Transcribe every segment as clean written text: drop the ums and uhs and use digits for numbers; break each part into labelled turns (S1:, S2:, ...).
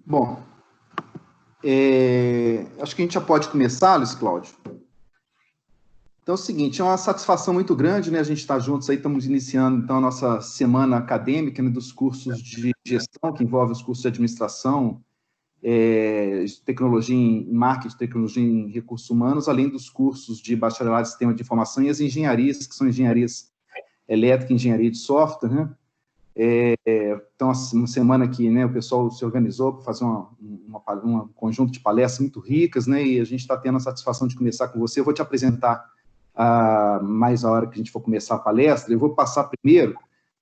S1: Bom, acho que a gente já pode começar, Luiz Cláudio. Então é o seguinte, é uma satisfação muito grande, né? A gente está juntos aí, estamos iniciando então a nossa semana acadêmica, né, dos cursos de gestão, que envolve os cursos de administração, tecnologia em marketing, tecnologia em recursos humanos, além dos cursos de bacharelado em sistema de informação e as engenharias, que são engenharias elétrica e engenharia de software, né? Então, uma semana que, né, o pessoal se organizou para fazer um conjunto de palestras muito ricas, né, e a gente está tendo a satisfação de começar com você. Eu vou te apresentar mais a hora que a gente for começar a palestra. Eu vou passar primeiro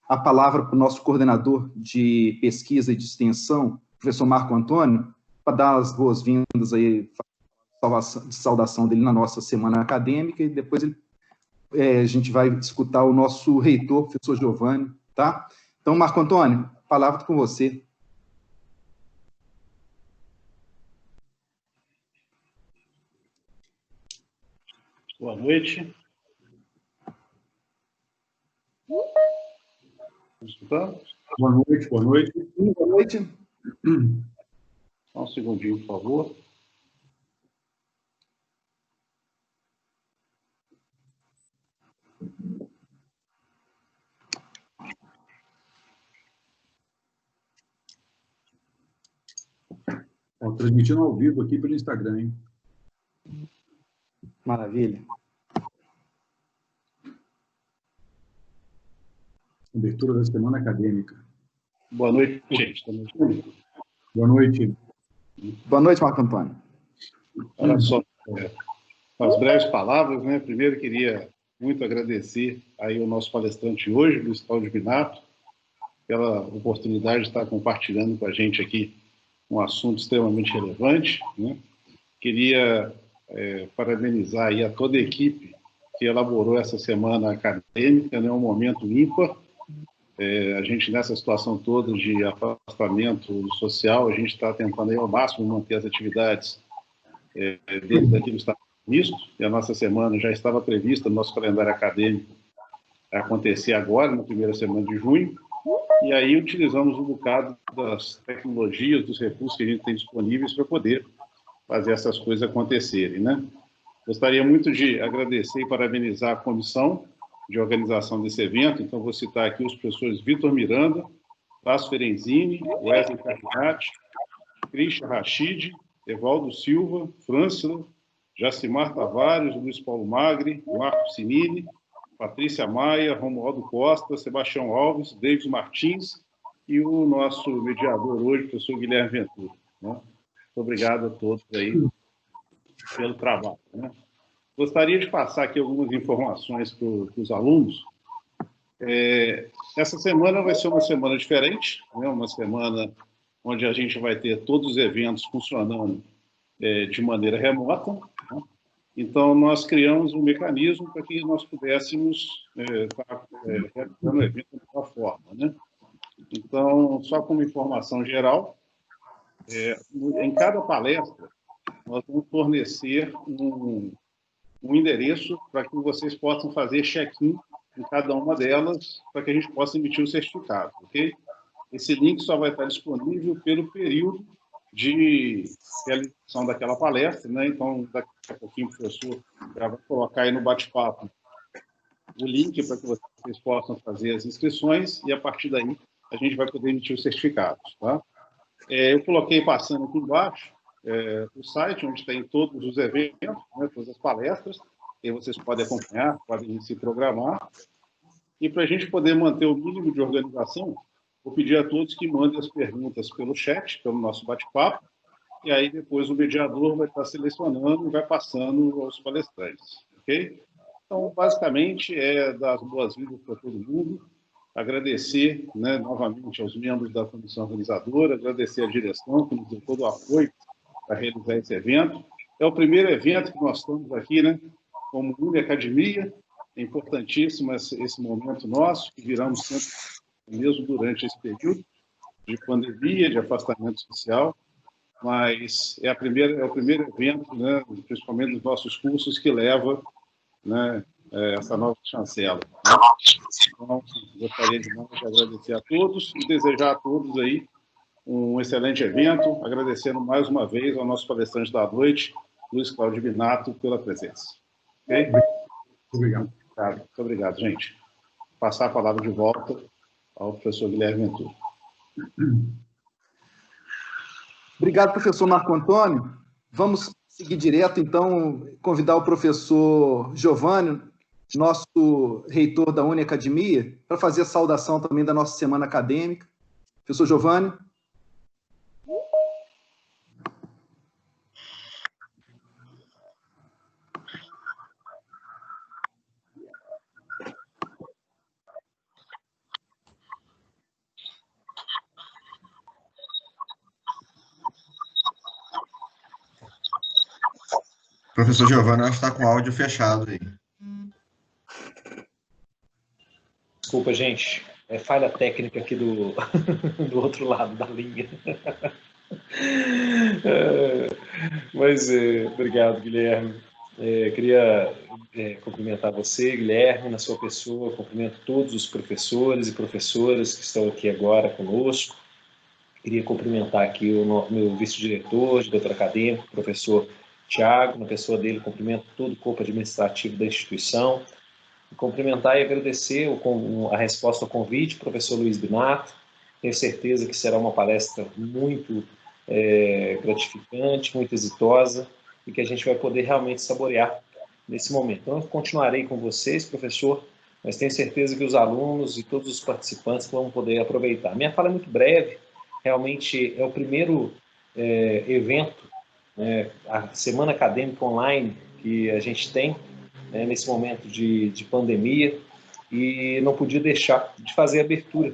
S1: a palavra para o nosso coordenador de pesquisa e de extensão, professor Marco Antônio, para dar as boas-vindas aí, de saudação dele na nossa semana acadêmica, e depois a gente vai escutar o nosso reitor, professor Giovanni, tá? Então, Marco Antônio, a palavra com você.
S2: Boa noite. Escutando?
S1: Boa noite, boa noite. Boa noite.
S2: Só um segundinho, por favor.
S3: Transmitindo ao vivo aqui pelo Instagram, hein?
S1: Maravilha.
S3: Abertura da semana acadêmica.
S2: Boa noite, gente.
S3: Boa noite.
S1: Boa noite, Marco Antônio.
S2: Olha só, as breves palavras, né? Primeiro, queria muito agradecer aí o nosso palestrante hoje, Luiz Cláudio Minato, pela oportunidade de estar compartilhando com a gente aqui um assunto extremamente relevante, né? Queria parabenizar aí a toda a equipe que elaborou essa semana acadêmica, né? Um momento ímpar. A gente, nessa situação toda de afastamento social, a gente está tentando aí ao máximo manter as atividades dentro daquilo que está previsto, e a nossa semana já estava prevista no nosso calendário acadêmico a acontecer agora, na primeira semana de junho, e aí utilizamos um bocado das tecnologias, dos recursos que a gente tem disponíveis para poder fazer essas coisas acontecerem, né? Gostaria muito de agradecer e parabenizar a comissão de organização desse evento. Então, vou citar aqui os professores Vitor Miranda, Tasso Ferenzini, Wesley Carminati, Christian Rachid, Evaldo Silva, Frâncila, Jacimar Tavares, Luiz Paulo Magri, Marco Sinini, Patrícia Maia, Romualdo Costa, Sebastião Alves, David Martins e o nosso mediador hoje, o professor Guilherme Ventura, né? Muito obrigado a todos aí pelo trabalho, né? Gostaria de passar aqui algumas informações para os alunos. Essa semana vai ser uma semana diferente, né? Uma semana onde a gente vai ter todos os eventos funcionando de maneira remota, né? Então, nós criamos um mecanismo para que nós pudéssemos estar realizando o evento de uma forma, né? Então, só como informação geral, em cada palestra, nós vamos fornecer um endereço para que vocês possam fazer check-in em cada uma delas, para que a gente possa emitir o certificado, ok? Esse link só vai estar disponível pelo período de realização daquela palestra, né? Então, daqui a pouquinho o professor já vai colocar aí no bate-papo o link para que vocês possam fazer as inscrições e, a partir daí, a gente vai poder emitir os certificados, tá? Eu coloquei, passando aqui embaixo, o site onde tem todos os eventos, né, todas as palestras, e vocês podem acompanhar, podem se programar. E para a gente poder manter o mínimo de organização, vou pedir a todos que mandem as perguntas pelo chat, pelo nosso bate-papo, e aí depois o mediador vai estar selecionando e vai passando aos palestrantes, ok? Então, basicamente, dar as boas-vindas para todo mundo, agradecer, né, novamente aos membros da comissão organizadora, agradecer à direção que nos deu todo o apoio para realizar esse evento. É o primeiro evento que nós estamos aqui, né, como Uniacademia. É importantíssimo esse momento nosso, que viramos sempre mesmo durante esse período de pandemia, de afastamento social, mas é o primeiro evento, né, principalmente dos nossos cursos, que leva, né, essa nova chancela. Então, gostaria de agradecer a todos e desejar a todos aí um excelente evento, agradecendo mais uma vez ao nosso palestrante da noite, Luiz Cláudio Binato, pela presença. Ok?
S3: Obrigado.
S2: Muito obrigado, gente. Passar a palavra de volta ao professor Guilherme Ventura.
S1: Obrigado, professor Marco Antônio. Vamos seguir direto, então, convidar o professor Giovanni, nosso reitor da Uniacademia, para fazer a saudação também da nossa semana acadêmica. Professor Giovanni.
S4: Professor Giovanni, acho que está com o áudio fechado aí.
S5: Desculpa, gente. É falha técnica aqui do, do outro lado da linha. Obrigado, Guilherme. Queria cumprimentar você, Guilherme, na sua pessoa. Cumprimento todos os professores e professoras que estão aqui agora conosco. Queria cumprimentar aqui o meu vice-diretor de doutor acadêmico, professor Tiago. Na pessoa dele, cumprimento todo o corpo administrativo da instituição. Cumprimentar e agradecer a resposta ao convite, professor Luiz Binato. Tenho certeza que será uma palestra muito gratificante, muito exitosa, e que a gente vai poder realmente saborear nesse momento. Então, eu continuarei com vocês, professor, mas tenho certeza que os alunos e todos os participantes vão poder aproveitar. Minha fala é muito breve, realmente é o primeiro evento, a Semana Acadêmica Online que a gente tem, nesse momento de pandemia, e não podia deixar de fazer a abertura.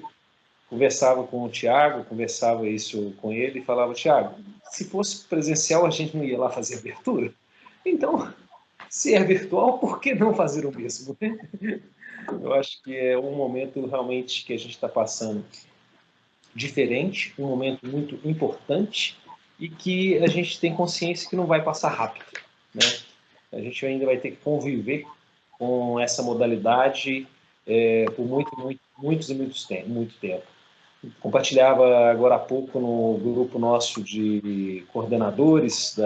S5: Conversava com o Tiago, conversava isso com ele e falava: Tiago, se fosse presencial a gente não ia lá fazer a abertura? Então, se é virtual, por que não fazer o mesmo? Eu acho que é um momento realmente que a gente está passando diferente, um momento muito importante e que a gente tem consciência que não vai passar rápido, né? A gente ainda vai ter que conviver com essa modalidade por muito tempo. Compartilhava agora há pouco no grupo nosso de coordenadores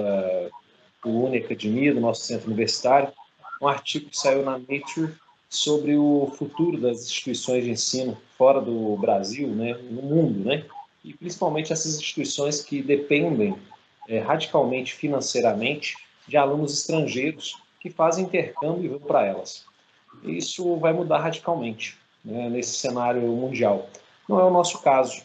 S5: do Uniacademia, do nosso centro universitário, um artigo que saiu na Nature sobre o futuro das instituições de ensino fora do Brasil, né, no mundo, né, e principalmente essas instituições que dependem radicalmente financeiramente de alunos estrangeiros que fazem intercâmbio e vão para elas. E isso vai mudar radicalmente, né, nesse cenário mundial. Não é o nosso caso.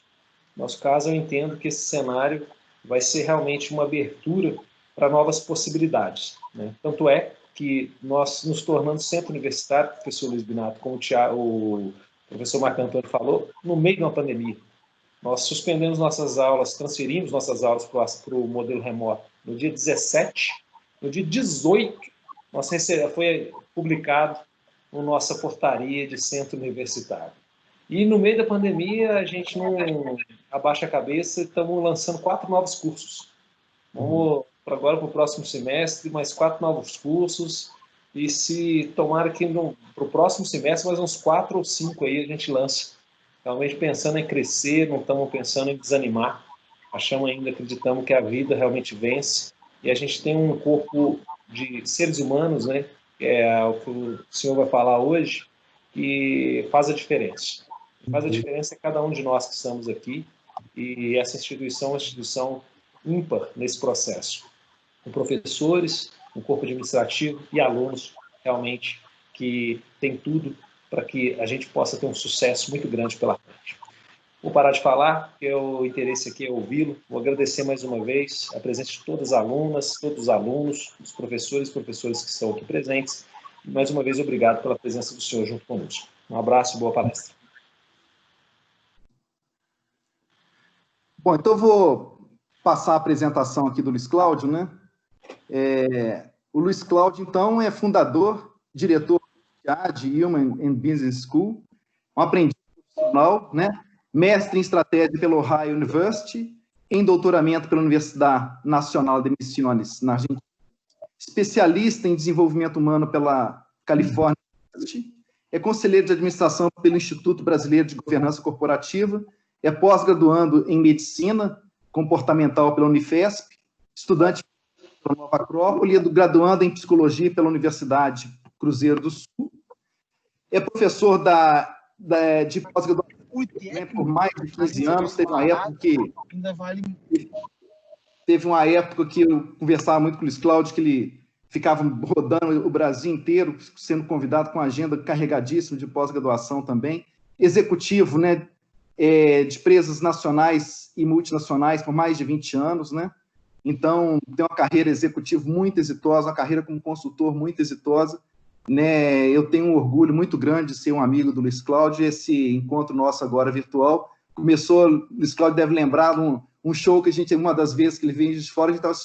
S5: No nosso caso, eu entendo que esse cenário vai ser realmente uma abertura para novas possibilidades, né? Tanto é que nós nos tornamos centro universitário, professor Luiz Binato, como o professor Marco Antônio falou, no meio de uma pandemia. Nós suspendemos nossas aulas, transferimos nossas aulas para o modelo remoto no dia 17, no dia 18, foi publicado na nossa portaria de centro universitário. E no meio da pandemia, a gente não abaixa a cabeça e estamos lançando 4 novos cursos. Vamos agora para o próximo semestre, mais 4 novos cursos. E se tomara que para o próximo semestre, mais uns 4 ou 5 aí a gente lança. Realmente pensando em crescer, não estamos pensando em desanimar. Acreditamos que a vida realmente vence. E a gente tem um corpo de seres humanos, né? Que é o que o senhor vai falar hoje, que faz a diferença. Faz a diferença é cada um de nós que estamos aqui, e essa instituição é uma instituição ímpar nesse processo, com professores, um corpo administrativo e alunos realmente que tem tudo para que a gente possa ter um sucesso muito grande pela frente. Vou parar de falar, porque o interesse aqui é ouvi-lo. Vou agradecer mais uma vez a presença de todas as alunas, todos os alunos, os professores e professoras que estão aqui presentes. E mais uma vez, obrigado pela presença do senhor junto conosco. Um abraço e boa palestra.
S1: Bom, então eu vou passar a apresentação aqui do Luiz Cláudio, né? O Luiz Cláudio, então, é fundador, diretor de Human and Business School, um aprendiz profissional, né? Mestre em estratégia pela Ohio University, em doutoramento pela Universidade Nacional de Misiones, na Argentina, especialista em desenvolvimento humano pela California University, é conselheiro de administração pelo Instituto Brasileiro de Governança Corporativa é pós-graduando em Medicina Comportamental pela Unifesp, estudante pela Nova Acrópole, graduando em Psicologia pela Universidade Cruzeiro do Sul, é professor de pós-graduação, né, por mais de 15 anos. Teve uma época que eu conversava muito com o Luiz Cláudio, que ele ficava rodando o Brasil inteiro, sendo convidado com agenda carregadíssima de pós-graduação também. Executivo, né, de empresas nacionais e multinacionais por mais de 20 anos, né? Então, tem uma carreira executiva muito exitosa, uma carreira como consultor muito exitosa, né? Eu tenho um orgulho muito grande de ser um amigo do Luiz Cláudio. Esse encontro nosso agora virtual começou, o Luiz Cláudio deve lembrar, um show que a gente, uma das vezes que ele veio de fora, a gente estava no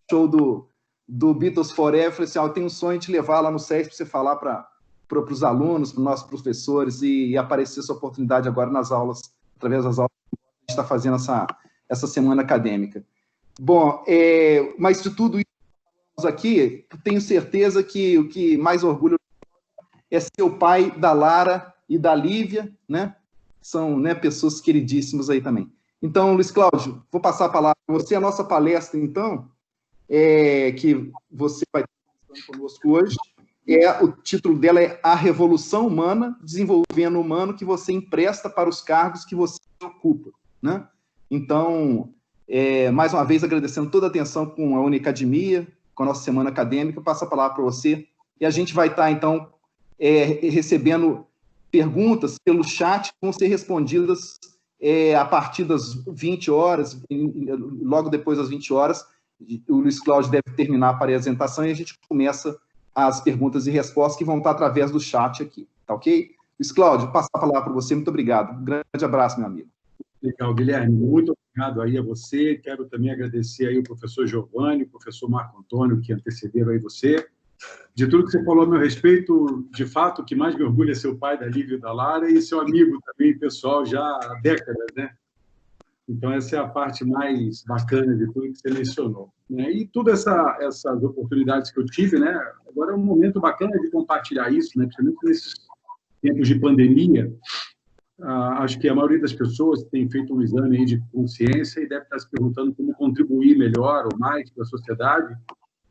S1: show do Beatles Forever. Eu falei assim, eu tenho um sonho de te levar lá no SESC para você falar para os alunos, para os nossos professores, e aparecer essa oportunidade agora nas aulas, através das aulas que a gente está fazendo essa semana acadêmica. Bom, mas de tudo isso aqui, tenho certeza que o que mais orgulho é ser o pai da Lara e da Lívia, né? São, né, pessoas queridíssimas aí também. Então, Luiz Cláudio, vou passar a palavra para você. A nossa palestra, então, que você vai estar conosco hoje, o título dela é A Revolução Humana, Desenvolvendo o Humano que você empresta para os cargos que você ocupa, né? Então, mais uma vez, agradecendo toda a atenção com a Unicademia, com a nossa semana acadêmica, eu passo a palavra para você, e a gente vai estar, então, recebendo perguntas pelo chat, que vão ser respondidas a partir das 20 horas, logo depois das 20 horas, o Luiz Cláudio deve terminar a apresentação e a gente começa as perguntas e respostas que vão estar através do chat aqui, tá ok? Luiz Cláudio, passo a palavra para você, muito obrigado. Um grande abraço, meu amigo.
S3: Legal, Guilherme, muito obrigado aí a você. Quero também agradecer aí o professor Giovanni, o professor Marco Antônio, que antecederam aí você. De tudo que você falou a meu respeito, de fato, o que mais me orgulha é ser o pai da Lívia e da Lara e seu amigo também, pessoal, já há décadas, né? Então, essa é a parte mais bacana de tudo que você mencionou, né? E todas essas oportunidades que eu tive, né? Agora é um momento bacana de compartilhar isso, né? Principalmente nesses tempos de pandemia. Acho que a maioria das pessoas tem feito um exame aí de consciência e deve estar se perguntando como contribuir melhor ou mais para a sociedade.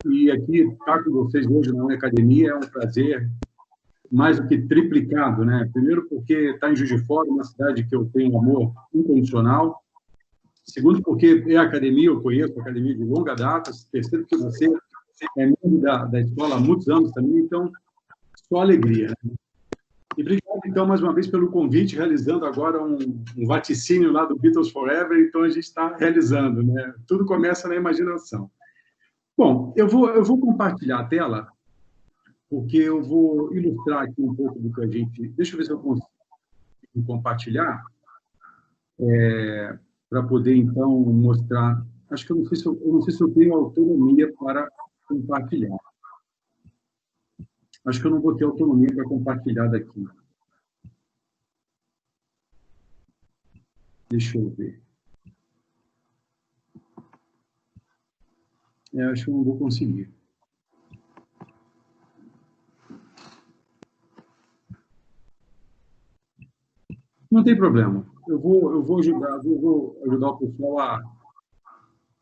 S3: E aqui, estar com vocês hoje na Academia é um prazer mais do que triplicado, né? Primeiro porque está em Juiz de Fora, uma cidade que eu tenho um amor incondicional. Segundo, porque é a academia, eu conheço a academia de longa data. Terceiro, porque você é membro da escola há muitos anos também, então, só alegria, né? E obrigado, então, mais uma vez, pelo convite, realizando agora um vaticínio lá do Beatles Forever, então a gente está realizando, né? Tudo começa na imaginação. Bom, eu vou compartilhar a tela, porque eu vou ilustrar aqui um pouco do que a gente... Deixa eu ver se eu consigo compartilhar, para poder, então, mostrar... Acho que eu não sei se eu tenho autonomia para compartilhar. Acho que eu não vou ter autonomia para compartilhar daqui. Deixa eu ver. Acho que eu não vou conseguir. Não tem problema. Eu vou ajudar o pessoal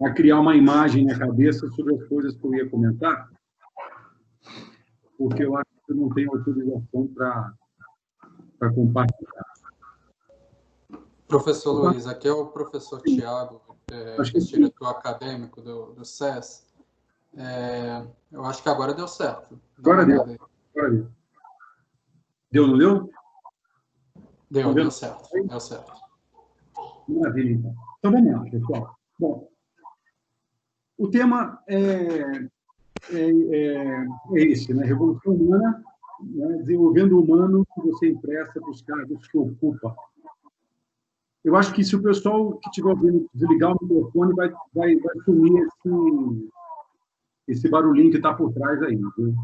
S3: a criar uma imagem na cabeça sobre as coisas que eu ia comentar, porque eu acho que eu não tenho autorização para compartilhar.
S6: Professor Luiz, aqui é o professor Tiago, diretor acadêmico do SES. Eu acho que agora deu certo.
S3: Agora deu. Deu, não deu?
S6: Deu certo.
S3: Maravilha, então. Então, vamos lá, pessoal. Bom, o tema é esse, né? Revolução Humana, né? Desenvolvendo o humano que você empresta para os cargos que ocupa. Eu acho que se o pessoal que estiver ouvindo desligar o microfone, vai sumir esse barulhinho que está por trás aí. Viu?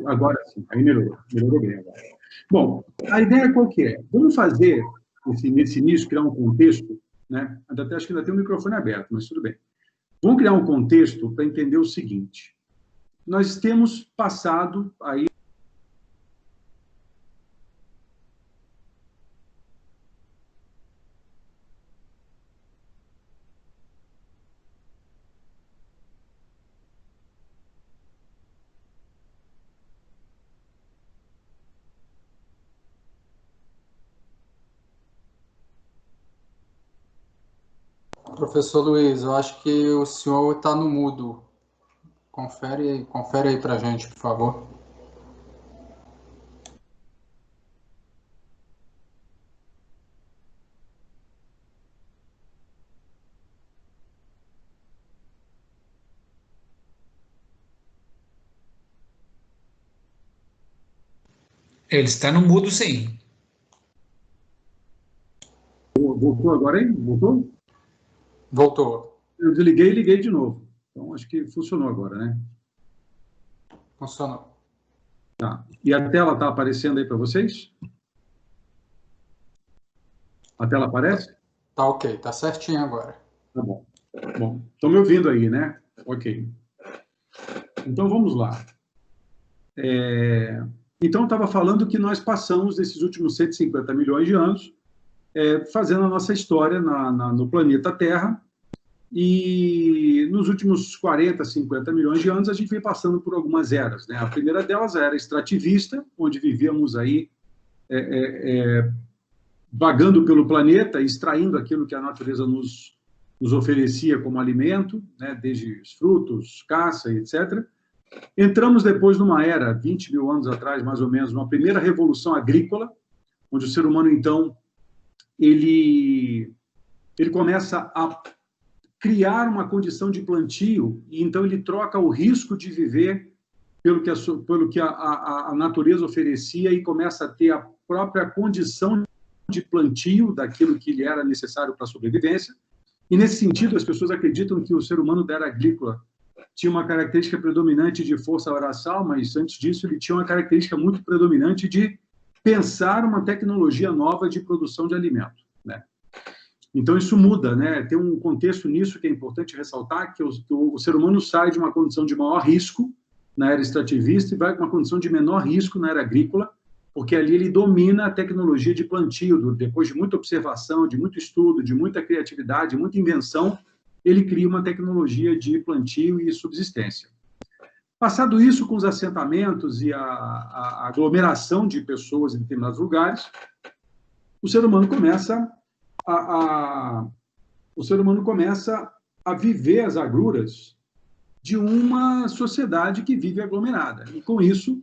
S3: Agora sim, aí melhorou bem agora. Bom, a ideia qual que é? Vamos fazer, nesse início, criar um contexto, né? Acho que ainda tem o microfone aberto, mas tudo bem. Vamos criar um contexto para entender o seguinte. Nós temos passado aí
S6: Professor Luiz, eu acho que o senhor está no mudo. Confere aí para a gente, por favor.
S7: Ele está no mudo, sim.
S3: Voltou agora, hein? Voltou?
S6: Voltou.
S3: Eu desliguei e liguei de novo. Então, acho que funcionou agora, né?
S6: Funcionou.
S3: Tá. E a tela está aparecendo aí para vocês? A tela aparece?
S6: Tá ok, tá certinho agora.
S3: Tá bom. Bom, estão me ouvindo aí, né? Ok. Então, vamos lá. Então, eu estava falando que nós passamos, nesses últimos 150 milhões de anos, fazendo a nossa história no planeta Terra, e nos últimos 40, 50 milhões de anos, a gente vem passando por algumas eras, né? A primeira delas era extrativista, onde vivíamos aí vagando pelo planeta, extraindo aquilo que a natureza nos oferecia como alimento, né? Desde os frutos, caça, etc. Entramos depois numa era, 20 mil anos atrás, mais ou menos, uma primeira revolução agrícola, onde o ser humano, então, ele começa a criar uma condição de plantio, e então ele troca o risco de viver pelo que a natureza oferecia e começa a ter a própria condição de plantio daquilo que lhe era necessário para a sobrevivência. E, nesse sentido, as pessoas acreditam que o ser humano da era agrícola tinha uma característica predominante de força braçal, mas, antes disso, ele tinha uma característica muito predominante de pensar uma tecnologia nova de produção de alimento, né? Então, isso muda, né? Tem um contexto nisso que é importante ressaltar, que o ser humano sai de uma condição de maior risco na era extrativista e vai para uma condição de menor risco na era agrícola, porque ali ele domina a tecnologia de plantio. Depois de muita observação, de muito estudo, de muita criatividade, muita invenção, ele cria uma tecnologia de plantio e subsistência. Passado isso, com os assentamentos e a aglomeração de pessoas em determinados lugares, o ser humano começa a viver as agruras de uma sociedade que vive aglomerada. E, com isso,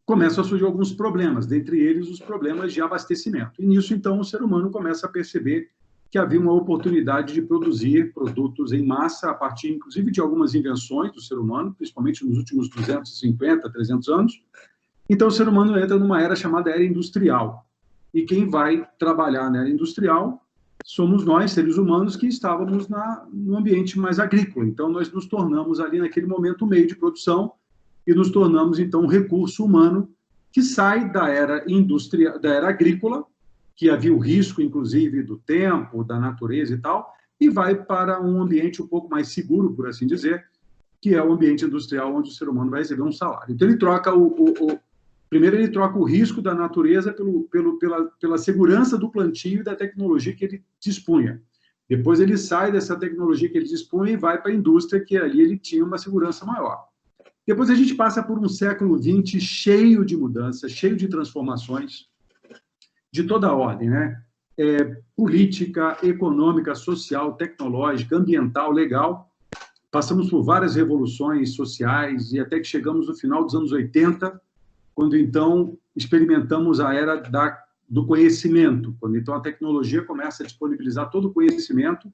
S3: começam a surgir alguns problemas, dentre eles os problemas de abastecimento. E, nisso, então, o ser humano começa a perceber que havia uma oportunidade de produzir produtos em massa, a partir, inclusive, de algumas invenções do ser humano, principalmente nos últimos 250, 300 anos. Então, o ser humano entra numa era chamada era industrial. E quem vai trabalhar na era industrial somos nós, seres humanos, que estávamos no ambiente mais agrícola. Então, nós nos tornamos ali, naquele momento, um meio de produção e nos tornamos, então, um recurso humano que sai da era agrícola, que havia o risco, inclusive, do tempo, da natureza e tal, e vai para um ambiente um pouco mais seguro, por assim dizer, que é o ambiente industrial, onde o ser humano vai receber um salário. Então, ele troca primeiro, ele troca o risco da natureza pela segurança do plantio e da tecnologia que ele dispunha. Depois, ele sai dessa tecnologia que ele dispunha e vai para a indústria, que ali ele tinha uma segurança maior. Depois, a gente passa por um século XX cheio de mudanças, cheio de transformações, de toda a ordem, né? Política, econômica, social, tecnológica, ambiental, legal. Passamos por várias revoluções sociais e até que chegamos no final dos anos 80, quando, então, experimentamos a era do conhecimento, quando, então, a tecnologia começa a disponibilizar todo o conhecimento,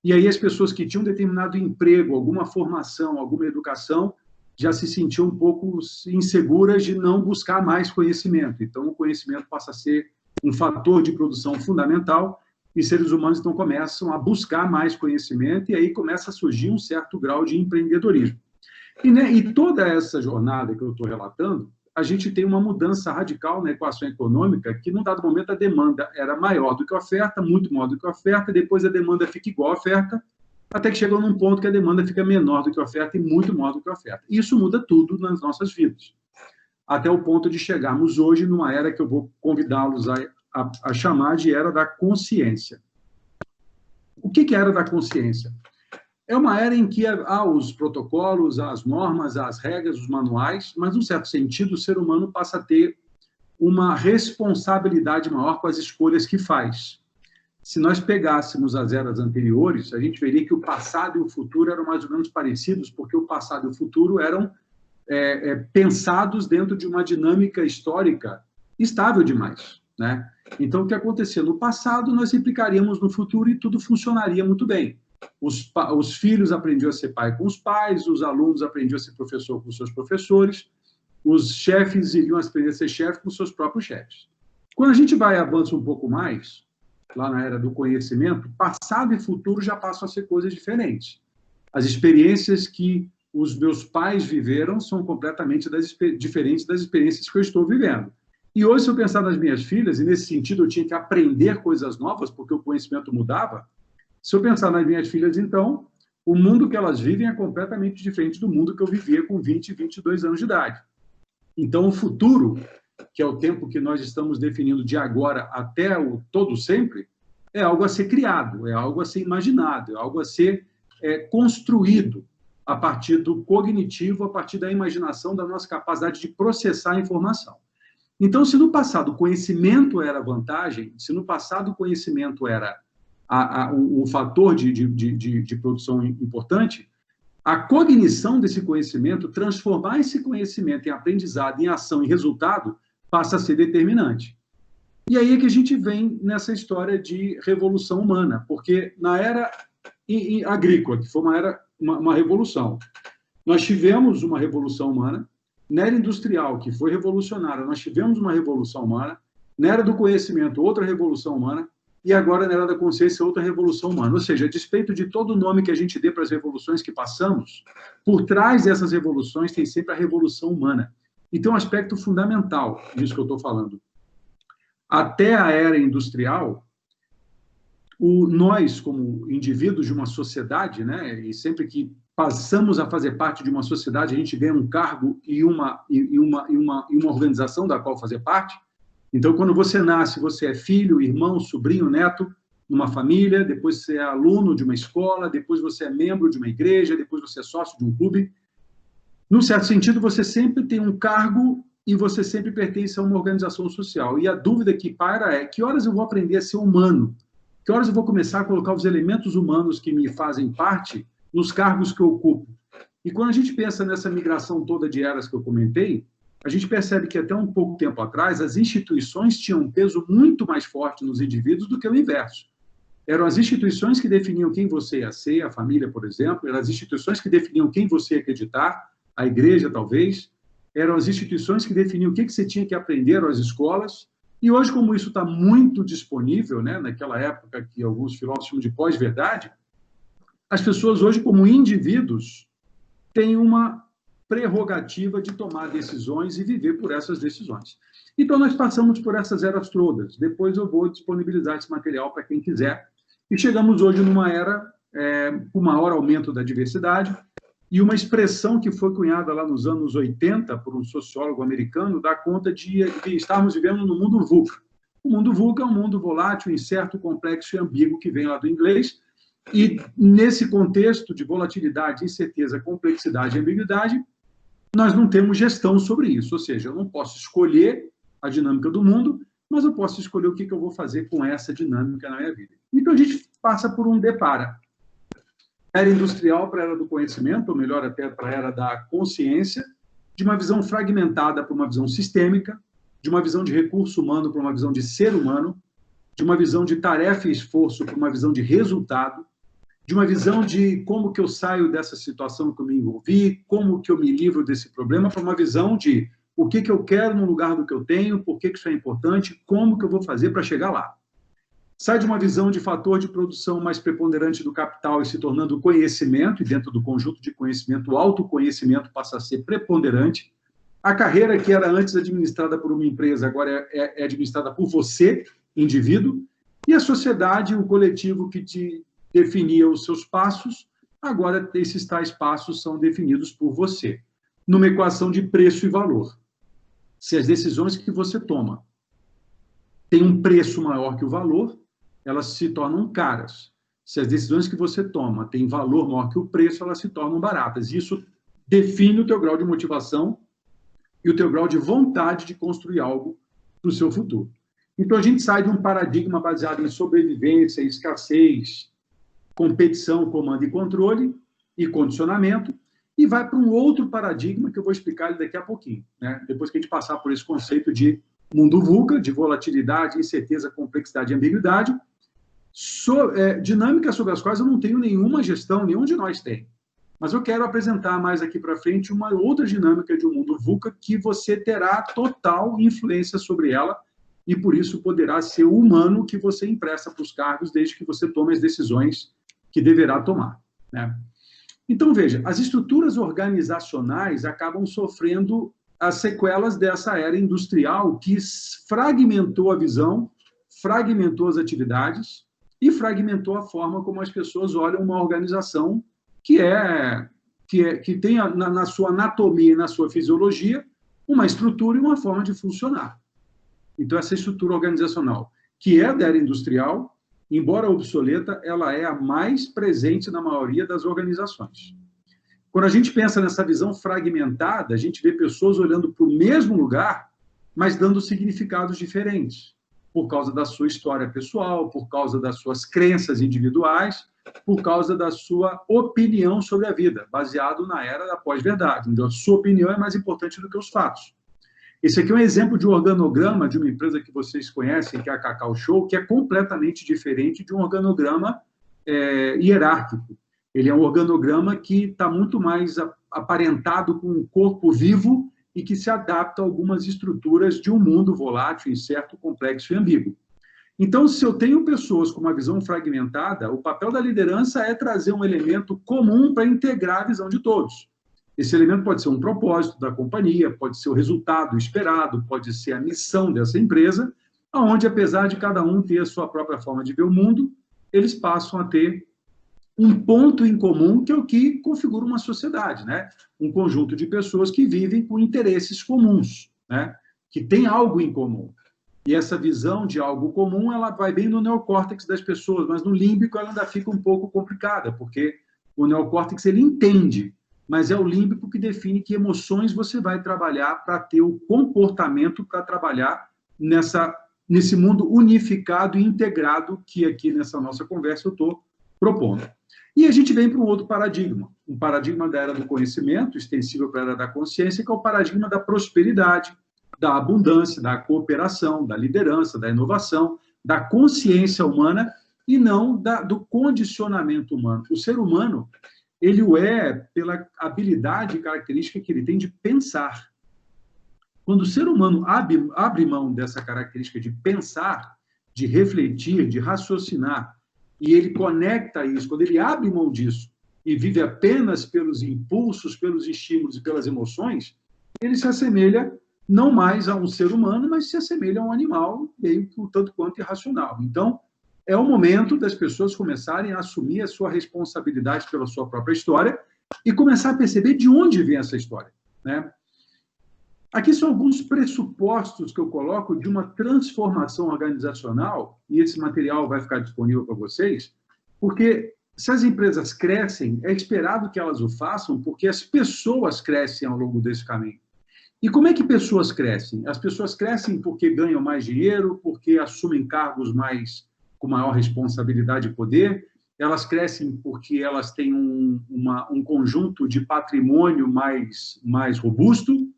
S3: e aí as pessoas que tinham determinado emprego, alguma formação, alguma educação, já se sentiam um pouco inseguras de não buscar mais conhecimento. Então, o conhecimento passa a ser um fator de produção fundamental, e seres humanos, então, começam a buscar mais conhecimento, e aí começa a surgir um certo grau de empreendedorismo. E toda essa jornada que eu estou relatando, a gente tem uma mudança radical na equação econômica, que, num dado momento, a demanda era maior do que a oferta, muito maior do que a oferta, e depois a demanda fica igual à oferta, até que chegou num ponto que a demanda fica menor do que a oferta e muito maior do que a oferta. Isso muda tudo nas nossas vidas, até o ponto de chegarmos hoje numa era que eu vou convidá-los a chamar de era da consciência. O que é a era da consciência? É uma era em que há os protocolos, as normas, as regras, os manuais, mas, num certo sentido, o ser humano passa a ter uma responsabilidade maior com as escolhas que faz. se nós pegássemos as eras anteriores, a gente veria que o passado e o futuro eram mais ou menos parecidos, porque o passado e o futuro eram pensados dentro de uma dinâmica histórica estável demais, né? Então, o que acontecia no passado, nós replicaríamos no futuro e tudo funcionaria muito bem. Os filhos aprendiam a ser pai com os pais, os alunos aprendiam a ser professor com seus professores, os chefes iriam aprender a ser chefe com seus próprios chefes. Quando a gente avança um pouco mais, lá na era do conhecimento, passado e futuro já passam a ser coisas diferentes. As experiências que os meus pais viveram são completamente diferentes das experiências que eu estou vivendo. E hoje, se eu pensar nas minhas filhas, e nesse sentido eu tinha que aprender coisas novas, porque o conhecimento mudava, se eu pensar nas minhas filhas, então, o mundo que elas vivem é completamente diferente do mundo que eu vivia com 20, 22 anos de idade. Então, o futuro, que é o tempo que nós estamos definindo de agora até o todo sempre, é algo a ser criado, é algo a ser imaginado, é algo a ser construído a partir do cognitivo, a partir da imaginação, da nossa capacidade de processar a informação. Então, se no passado o conhecimento era vantagem, se no passado o conhecimento era um fator de produção importante, a cognição desse conhecimento, transformar esse conhecimento em aprendizado, em ação, em resultado, passa a ser determinante. E aí é que a gente vem nessa história de revolução humana, porque na era agrícola, que foi uma revolução, nós tivemos uma revolução humana. Na era industrial, que foi revolucionária, nós tivemos uma revolução humana. Na era do conhecimento, outra revolução humana. E agora, na era da consciência, outra revolução humana. Ou seja, a despeito de todo o nome que a gente dê para as revoluções que passamos, por trás dessas revoluções tem sempre a revolução humana. E tem um aspecto fundamental disso que eu estou falando. Até a era industrial, nós, como indivíduos de uma sociedade, né, e sempre que passamos a fazer parte de uma sociedade, a gente ganha um cargo e uma organização da qual fazer parte. Então, quando você nasce, você é filho, irmão, sobrinho, neto, numa família, depois você é aluno de uma escola, depois você é membro de uma igreja, depois você é sócio de um clube. Num certo sentido, você sempre tem um cargo e você sempre pertence a uma organização social. E a dúvida que paira é: que horas eu vou aprender a ser humano? Que horas eu vou começar a colocar os elementos humanos que me fazem parte nos cargos que eu ocupo? E quando a gente pensa nessa migração toda de eras que eu comentei, a gente percebe que até um pouco tempo atrás as instituições tinham um peso muito mais forte nos indivíduos do que o inverso. Eram as instituições que definiam quem você ia ser, a família, por exemplo, eram as instituições que definiam quem você ia acreditar, a igreja, talvez, eram as instituições que definiam o que você tinha que aprender, eram as escolas. E hoje, como isso está muito disponível, né, naquela época que alguns filósofos chamam de pós-verdade, as pessoas hoje, como indivíduos, têm uma prerrogativa de tomar decisões e viver por essas decisões. Então, nós passamos por essas eras todas. Depois eu vou disponibilizar esse material para quem quiser. E chegamos hoje numa era com maior aumento da diversidade e uma expressão que foi cunhada lá nos anos 80 por um sociólogo americano dá conta de estarmos vivendo no mundo VUCA. O mundo VUCA é um mundo volátil, incerto, complexo e ambíguo, que vem lá do inglês. E nesse contexto de volatilidade, incerteza, complexidade e ambiguidade, nós não temos gestão sobre isso. Ou seja, eu não posso escolher a dinâmica do mundo, mas eu posso escolher o que eu vou fazer com essa dinâmica na minha vida. Então, a gente passa por um depara. Era industrial para a era do conhecimento, ou melhor, até para a era da consciência, de uma visão fragmentada para uma visão sistêmica, de uma visão de recurso humano para uma visão de ser humano, de uma visão de tarefa e esforço para uma visão de resultado, de uma visão de como que eu saio dessa situação que eu me envolvi, como que eu me livro desse problema, para uma visão de o que eu quero no lugar do que eu tenho, por que isso é importante, como que eu vou fazer para chegar lá. Sai de uma visão de fator de produção mais preponderante do capital e se tornando conhecimento, e dentro do conjunto de conhecimento, o autoconhecimento passa a ser preponderante. A carreira que era antes administrada por uma empresa, agora é administrada por você, indivíduo, e a sociedade, o coletivo que te definia os seus passos, agora esses tais passos são definidos por você, numa equação de preço e valor. Se as decisões que você toma têm um preço maior que o valor, elas se tornam caras. Se as decisões que você toma têm valor maior que o preço, elas se tornam baratas. Isso define o teu grau de motivação e o teu grau de vontade de construir algo para o seu futuro. Então, a gente sai de um paradigma baseado em sobrevivência, escassez, competição, comando e controle e condicionamento, e vai para um outro paradigma que eu vou explicar daqui a pouquinho, né? Depois que a gente passar por esse conceito de mundo VUCA, de volatilidade, incerteza, complexidade e ambiguidade, dinâmicas sobre as quais eu não tenho nenhuma gestão, nenhum de nós tem. Mas eu quero apresentar mais aqui para frente uma outra dinâmica de um mundo VUCA que você terá total influência sobre ela e, por isso, poderá ser o humano que você empresta para os cargos desde que você tome as decisões que deverá tomar, né? Então, veja, as estruturas organizacionais acabam sofrendo as sequelas dessa era industrial que fragmentou a visão, fragmentou as atividades e fragmentou a forma como as pessoas olham uma organização que tem na sua anatomia e na sua fisiologia uma estrutura e uma forma de funcionar. Então, essa estrutura organizacional, que é da era industrial, embora obsoleta, ela é a mais presente na maioria das organizações. Quando a gente pensa nessa visão fragmentada, a gente vê pessoas olhando para o mesmo lugar, mas dando significados diferentes, por causa da sua história pessoal, por causa das suas crenças individuais, por causa da sua opinião sobre a vida, baseado na era da pós-verdade, onde a sua opinião é mais importante do que os fatos. Esse aqui é um exemplo de um organograma de uma empresa que vocês conhecem, que é a Cacau Show, que é completamente diferente de um organograma hierárquico. Ele é um organograma que está muito mais aparentado com um corpo vivo e que se adapta a algumas estruturas de um mundo volátil, incerto, complexo e ambíguo. Então, se eu tenho pessoas com uma visão fragmentada, o papel da liderança é trazer um elemento comum para integrar a visão de todos. Esse elemento pode ser um propósito da companhia, pode ser o resultado esperado, pode ser a missão dessa empresa, onde, apesar de cada um ter a sua própria forma de ver o mundo, eles passam a ter um ponto em comum, que é o que configura uma sociedade, né? Um conjunto de pessoas que vivem com interesses comuns, né? Que tem algo em comum. E essa visão de algo comum, ela vai bem no neocórtex das pessoas, mas no límbico ela ainda fica um pouco complicada, porque o neocórtex ele entende, mas é o límbico que define que emoções você vai trabalhar para ter o comportamento para trabalhar nesse mundo unificado e integrado que aqui nessa nossa conversa eu estou propondo. E a gente vem para um outro paradigma, um paradigma da era do conhecimento, extensível para a era da consciência, que é o paradigma da prosperidade, da abundância, da cooperação, da liderança, da inovação, da consciência humana e não do condicionamento humano. O ser humano, ele o é pela habilidade e característica que ele tem de pensar. Quando o ser humano abre mão dessa característica de pensar, de refletir, de raciocinar, e ele conecta isso, quando ele abre mão disso e vive apenas pelos impulsos, pelos estímulos e pelas emoções, ele se assemelha não mais a um ser humano, mas se assemelha a um animal meio que tanto quanto irracional. Então, é o momento das pessoas começarem a assumir a sua responsabilidade pela sua própria história e começar a perceber de onde vem essa história, né? Aqui são alguns pressupostos que eu coloco de uma transformação organizacional, e esse material vai ficar disponível para vocês, porque se as empresas crescem, é esperado que elas o façam porque as pessoas crescem ao longo desse caminho. E como é que pessoas crescem? As pessoas crescem porque ganham mais dinheiro, porque assumem cargos com maior responsabilidade e poder, elas crescem porque elas têm um conjunto de patrimônio mais robusto,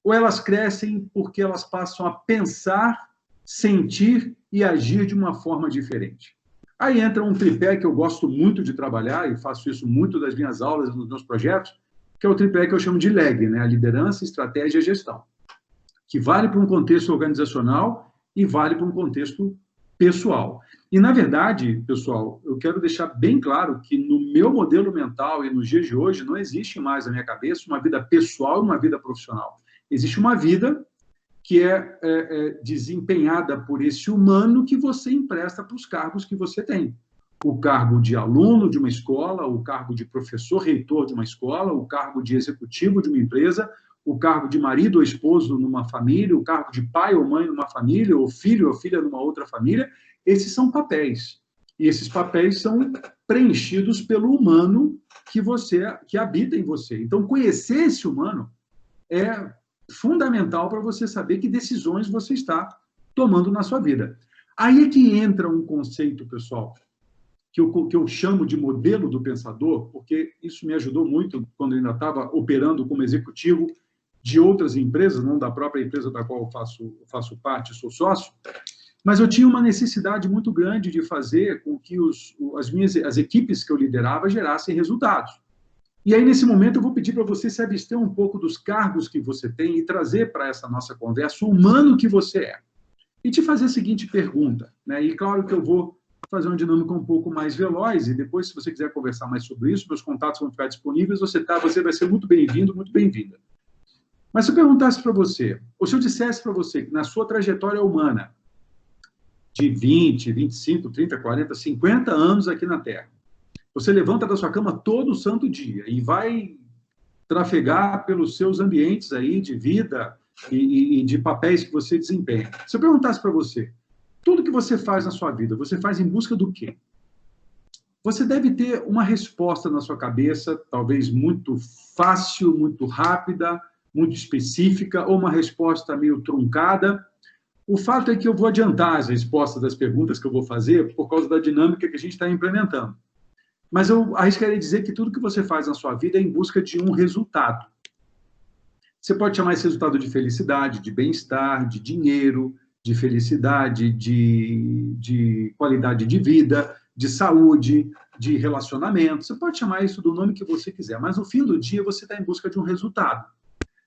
S3: ou elas crescem porque elas passam a pensar, sentir e agir de uma forma diferente. Aí entra um tripé que eu gosto muito de trabalhar, e faço isso muito das minhas aulas e nos meus projetos, que é o tripé que eu chamo de LEG, né? A liderança, estratégia e gestão, que vale para um contexto organizacional e vale para um contexto pessoal. E, na verdade, pessoal, eu quero deixar bem claro que no meu modelo mental e nos dias de hoje não existe mais na minha cabeça uma vida pessoal e uma vida profissional. Existe uma vida que é desempenhada por esse humano que você empresta para os cargos que você tem. O cargo de aluno de uma escola, o cargo de professor reitor de uma escola, o cargo de executivo de uma empresa, o cargo de marido ou esposo numa família, o cargo de pai ou mãe numa família, ou filho ou filha numa outra família. Esses são papéis. E esses papéis são preenchidos pelo humano que habita em você. Então, conhecer esse humano é fundamental para você saber que decisões você está tomando na sua vida. Aí é que entra um conceito, pessoal, que eu chamo de modelo do pensador, porque isso me ajudou muito quando eu ainda estava operando como executivo de outras empresas, não da própria empresa da qual eu faço parte, sou sócio, mas eu tinha uma necessidade muito grande de fazer com que as equipes que eu liderava gerassem resultados. E aí, nesse momento, eu vou pedir para você se abster um pouco dos cargos que você tem e trazer para essa nossa conversa o humano que você é. E te fazer a seguinte pergunta, né? E claro que eu vou fazer uma dinâmica um pouco mais veloz, e depois, se você quiser conversar mais sobre isso, meus contatos vão ficar disponíveis, você vai ser muito bem-vindo, muito bem-vinda. Mas se eu perguntasse para você, ou se eu dissesse para você que na sua trajetória humana, de 20, 25, 30, 40, 50 anos aqui na Terra, você levanta da sua cama todo santo dia e vai trafegar pelos seus ambientes aí de vida e de papéis que você desempenha. Se eu perguntasse para você, tudo que você faz na sua vida, você faz em busca do quê? Você deve ter uma resposta na sua cabeça, talvez muito fácil, muito rápida, muito específica, ou uma resposta meio truncada. O fato é que eu vou adiantar as respostas das perguntas que eu vou fazer por causa da dinâmica que a gente está implementando. Mas eu arriscaria dizer que tudo que você faz na sua vida é em busca de um resultado. Você pode chamar esse resultado de felicidade, de bem-estar, de dinheiro, de felicidade, de qualidade de vida, de saúde, de relacionamento. Você pode chamar isso do nome que você quiser, mas no fim do dia você está em busca de um resultado.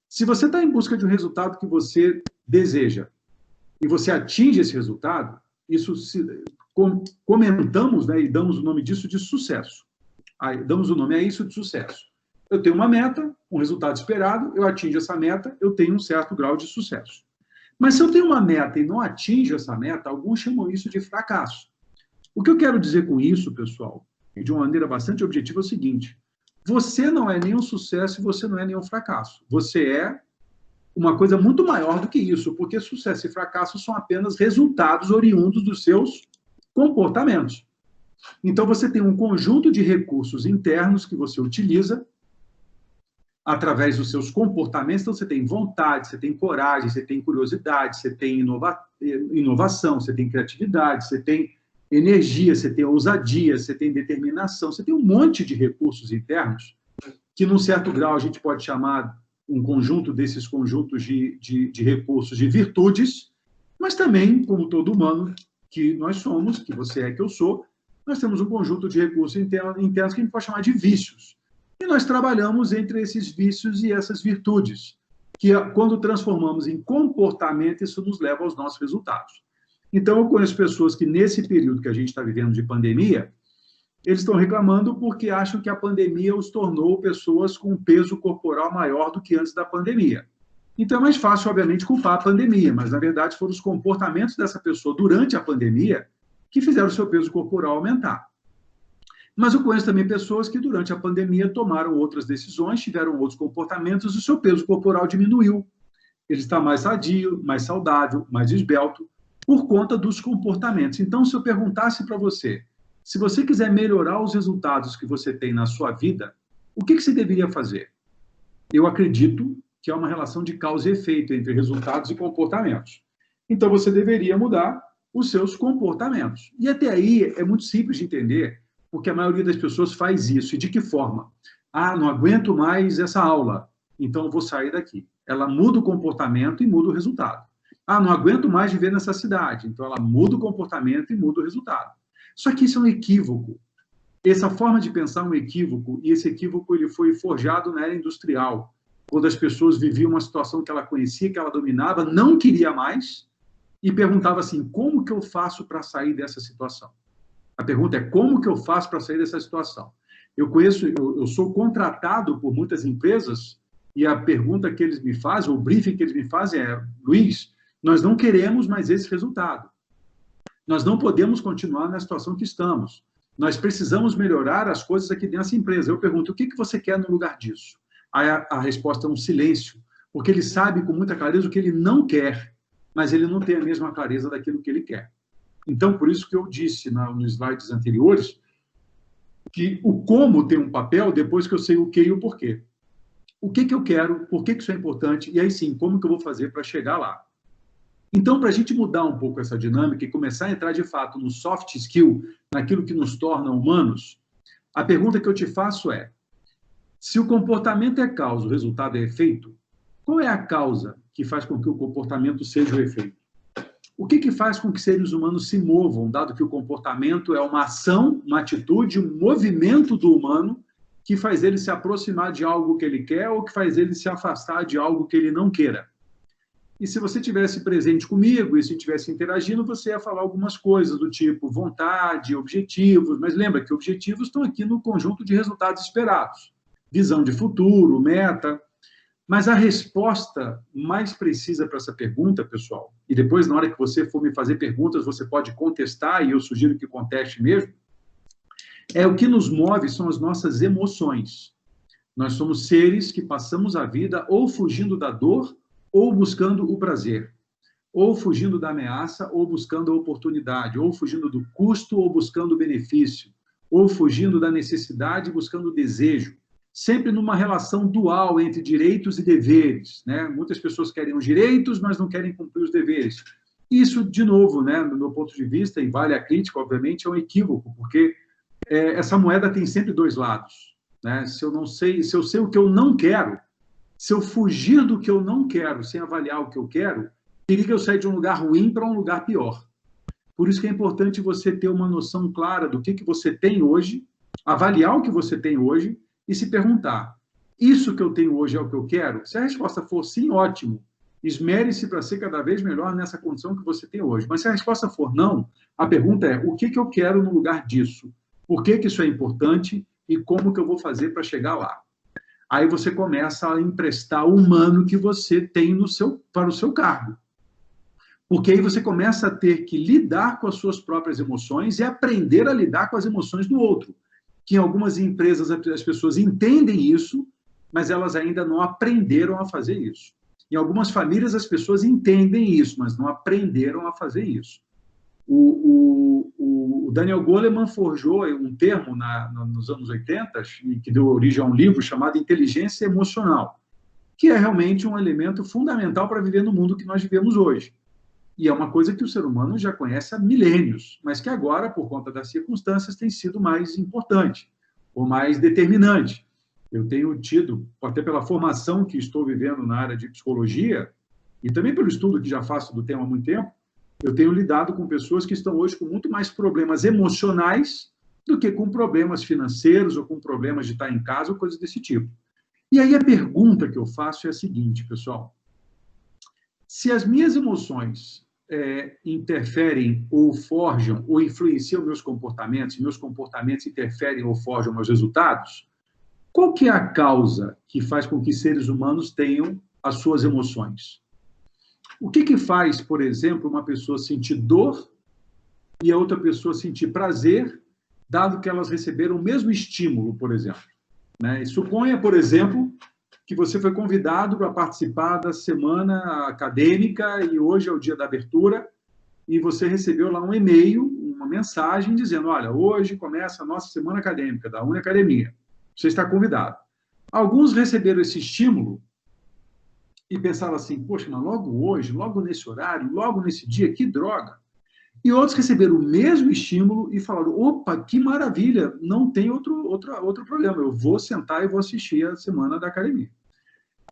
S3: Se você está em busca de um resultado que você deseja e você atinge esse resultado, isso comentamos, né, e damos o nome disso de sucesso. Aí, damos o nome a isso de sucesso. Eu tenho uma meta, um resultado esperado, eu atingo essa meta, eu tenho um certo grau de sucesso. Mas se eu tenho uma meta e não atingo essa meta, alguns chamam isso de fracasso. O que eu quero dizer com isso, pessoal, de uma maneira bastante objetiva, é o seguinte: você não é nenhum sucesso e você não é nenhum fracasso. Você é uma coisa muito maior do que isso, porque sucesso e fracasso são apenas resultados oriundos dos seus comportamentos. Então, você tem um conjunto de recursos internos que você utiliza através dos seus comportamentos. Então, você tem vontade, você tem coragem, você tem curiosidade, você tem inovação, você tem criatividade, você tem energia, você tem ousadia, você tem determinação, você tem um monte de recursos internos que, num certo grau, a gente pode chamar um conjunto desses conjuntos de recursos, de virtudes, mas também, como todo humano que nós somos, que você é, que eu sou, nós temos um conjunto de recursos internos que a gente pode chamar de vícios. E nós trabalhamos entre esses vícios e essas virtudes, que quando transformamos em comportamento, isso nos leva aos nossos resultados. Então, eu conheço pessoas que, nesse período que a gente está vivendo de pandemia, eles estão reclamando porque acham que a pandemia os tornou pessoas com um peso corporal maior do que antes da pandemia. Então, é mais fácil, obviamente, culpar a pandemia, mas, na verdade, foram os comportamentos dessa pessoa durante a pandemia que fizeram o seu peso corporal aumentar. Mas eu conheço também pessoas que, durante a pandemia, tomaram outras decisões, tiveram outros comportamentos e o seu peso corporal diminuiu. Ele está mais sadio, mais saudável, mais esbelto, por conta dos comportamentos. Então, se eu perguntasse para você, se você quiser melhorar os resultados que você tem na sua vida, o que você deveria fazer? Eu acredito que há uma relação de causa e efeito entre resultados e comportamentos. Então, você deveria mudar os seus comportamentos. E até aí é muito simples de entender, porque a maioria das pessoas faz isso. E de que forma? Ah, não aguento mais essa aula, então eu vou sair daqui. Ela muda o comportamento e muda o resultado. Ah, não aguento mais viver nessa cidade, então ela muda o comportamento e muda o resultado. Só que isso é um equívoco. Essa forma de pensar é um equívoco, e esse equívoco ele foi forjado na era industrial, quando as pessoas viviam uma situação que ela conhecia, que ela dominava, não queria mais, e perguntava assim, como que eu faço para sair dessa situação? A pergunta é, como que eu faço para sair dessa situação? Eu sou contratado por muitas empresas, e a pergunta que eles me fazem, o briefing que eles me fazem é, Luiz, nós não queremos mais esse resultado. Nós não podemos continuar na situação que estamos. Nós precisamos melhorar as coisas aqui dentro dessa empresa. Eu pergunto, o que você quer no lugar disso? Aí a resposta é um silêncio, porque ele sabe com muita clareza o que ele não quer, mas ele não tem a mesma clareza daquilo que ele quer. Então, por isso que eu disse nos slides anteriores que o como tem um papel depois que eu sei o que e o porquê. O que eu quero, por que isso é importante, e aí sim, como que eu vou fazer para chegar lá? Então, para a gente mudar um pouco essa dinâmica e começar a entrar, de fato, no soft skill, naquilo que nos torna humanos, a pergunta que eu te faço é, se o comportamento é causa, o resultado é efeito, qual é a causa que faz com que o comportamento seja o efeito? O que faz com que seres humanos se movam, dado que o comportamento é uma ação, uma atitude, um movimento do humano que faz ele se aproximar de algo que ele quer ou que faz ele se afastar de algo que ele não queira? E se você tivesse presente comigo e se estivesse interagindo, você ia falar algumas coisas do tipo vontade, objetivos, mas lembra que objetivos estão aqui no conjunto de resultados esperados. Visão de futuro, meta. Mas a resposta mais precisa para essa pergunta, pessoal, e depois, na hora que você for me fazer perguntas, você pode contestar, e eu sugiro que conteste mesmo, é o que nos move são as nossas emoções. Nós somos seres que passamos a vida ou fugindo da dor, ou buscando o prazer, ou fugindo da ameaça, ou buscando a oportunidade, ou fugindo do custo, ou buscando o benefício, ou fugindo da necessidade, buscando o desejo, sempre numa relação dual entre direitos e deveres, né? Muitas pessoas querem os direitos, mas não querem cumprir os deveres. Isso, de novo, né, no meu ponto de vista, e vale a crítica, obviamente, é um equívoco, porque essa moeda tem sempre dois lados, né? Se eu sei o que eu não quero, se eu fugir do que eu não quero, sem avaliar o que eu quero, periga eu sair de um lugar ruim para um lugar pior. Por isso que é importante você ter uma noção clara do que você tem hoje, avaliar o que você tem hoje e se perguntar, isso que eu tenho hoje é o que eu quero? Se a resposta for sim, ótimo. Esmere-se para ser cada vez melhor nessa condição que você tem hoje. Mas se a resposta for não, a pergunta é, o que eu quero no lugar disso? Por que isso é importante e como que eu vou fazer para chegar lá? Aí você começa a emprestar o humano que você tem para o seu cargo. Porque aí você começa a ter que lidar com as suas próprias emoções e aprender a lidar com as emoções do outro. Que em algumas empresas as pessoas entendem isso, mas elas ainda não aprenderam a fazer isso. Em algumas famílias as pessoas entendem isso, mas não aprenderam a fazer isso. O Daniel Goleman forjou um termo nos anos 80, que deu origem a um livro chamado Inteligência Emocional, que é realmente um elemento fundamental para viver no mundo que nós vivemos hoje. E é uma coisa que o ser humano já conhece há milênios, mas que agora, por conta das circunstâncias, tem sido mais importante, ou mais determinante. Eu tenho tido, até pela formação que estou vivendo na área de psicologia, e também pelo estudo que já faço do tema há muito tempo, eu tenho lidado com pessoas que estão hoje com muito mais problemas emocionais do que com problemas financeiros ou com problemas de estar em casa ou coisas desse tipo. E aí a pergunta que eu faço é a seguinte, pessoal. Se as minhas emoções interferem ou forjam ou influenciam meus comportamentos interferem ou forjam meus resultados, qual que é a causa que faz com que seres humanos tenham as suas emoções? O que faz, por exemplo, uma pessoa sentir dor e a outra pessoa sentir prazer, dado que elas receberam o mesmo estímulo, por exemplo? Né? E suponha, por exemplo, que você foi convidado para participar da semana acadêmica e hoje é o dia da abertura e você recebeu lá um e-mail, uma mensagem dizendo, olha, hoje começa a nossa semana acadêmica da Uniacademia. Você está convidado. Alguns receberam esse estímulo e pensaram assim, poxa, mas logo hoje, logo nesse horário, logo nesse dia, que droga. E outros receberam o mesmo estímulo e falaram, opa, que maravilha, não tem outro problema, eu vou sentar e vou assistir a semana da academia.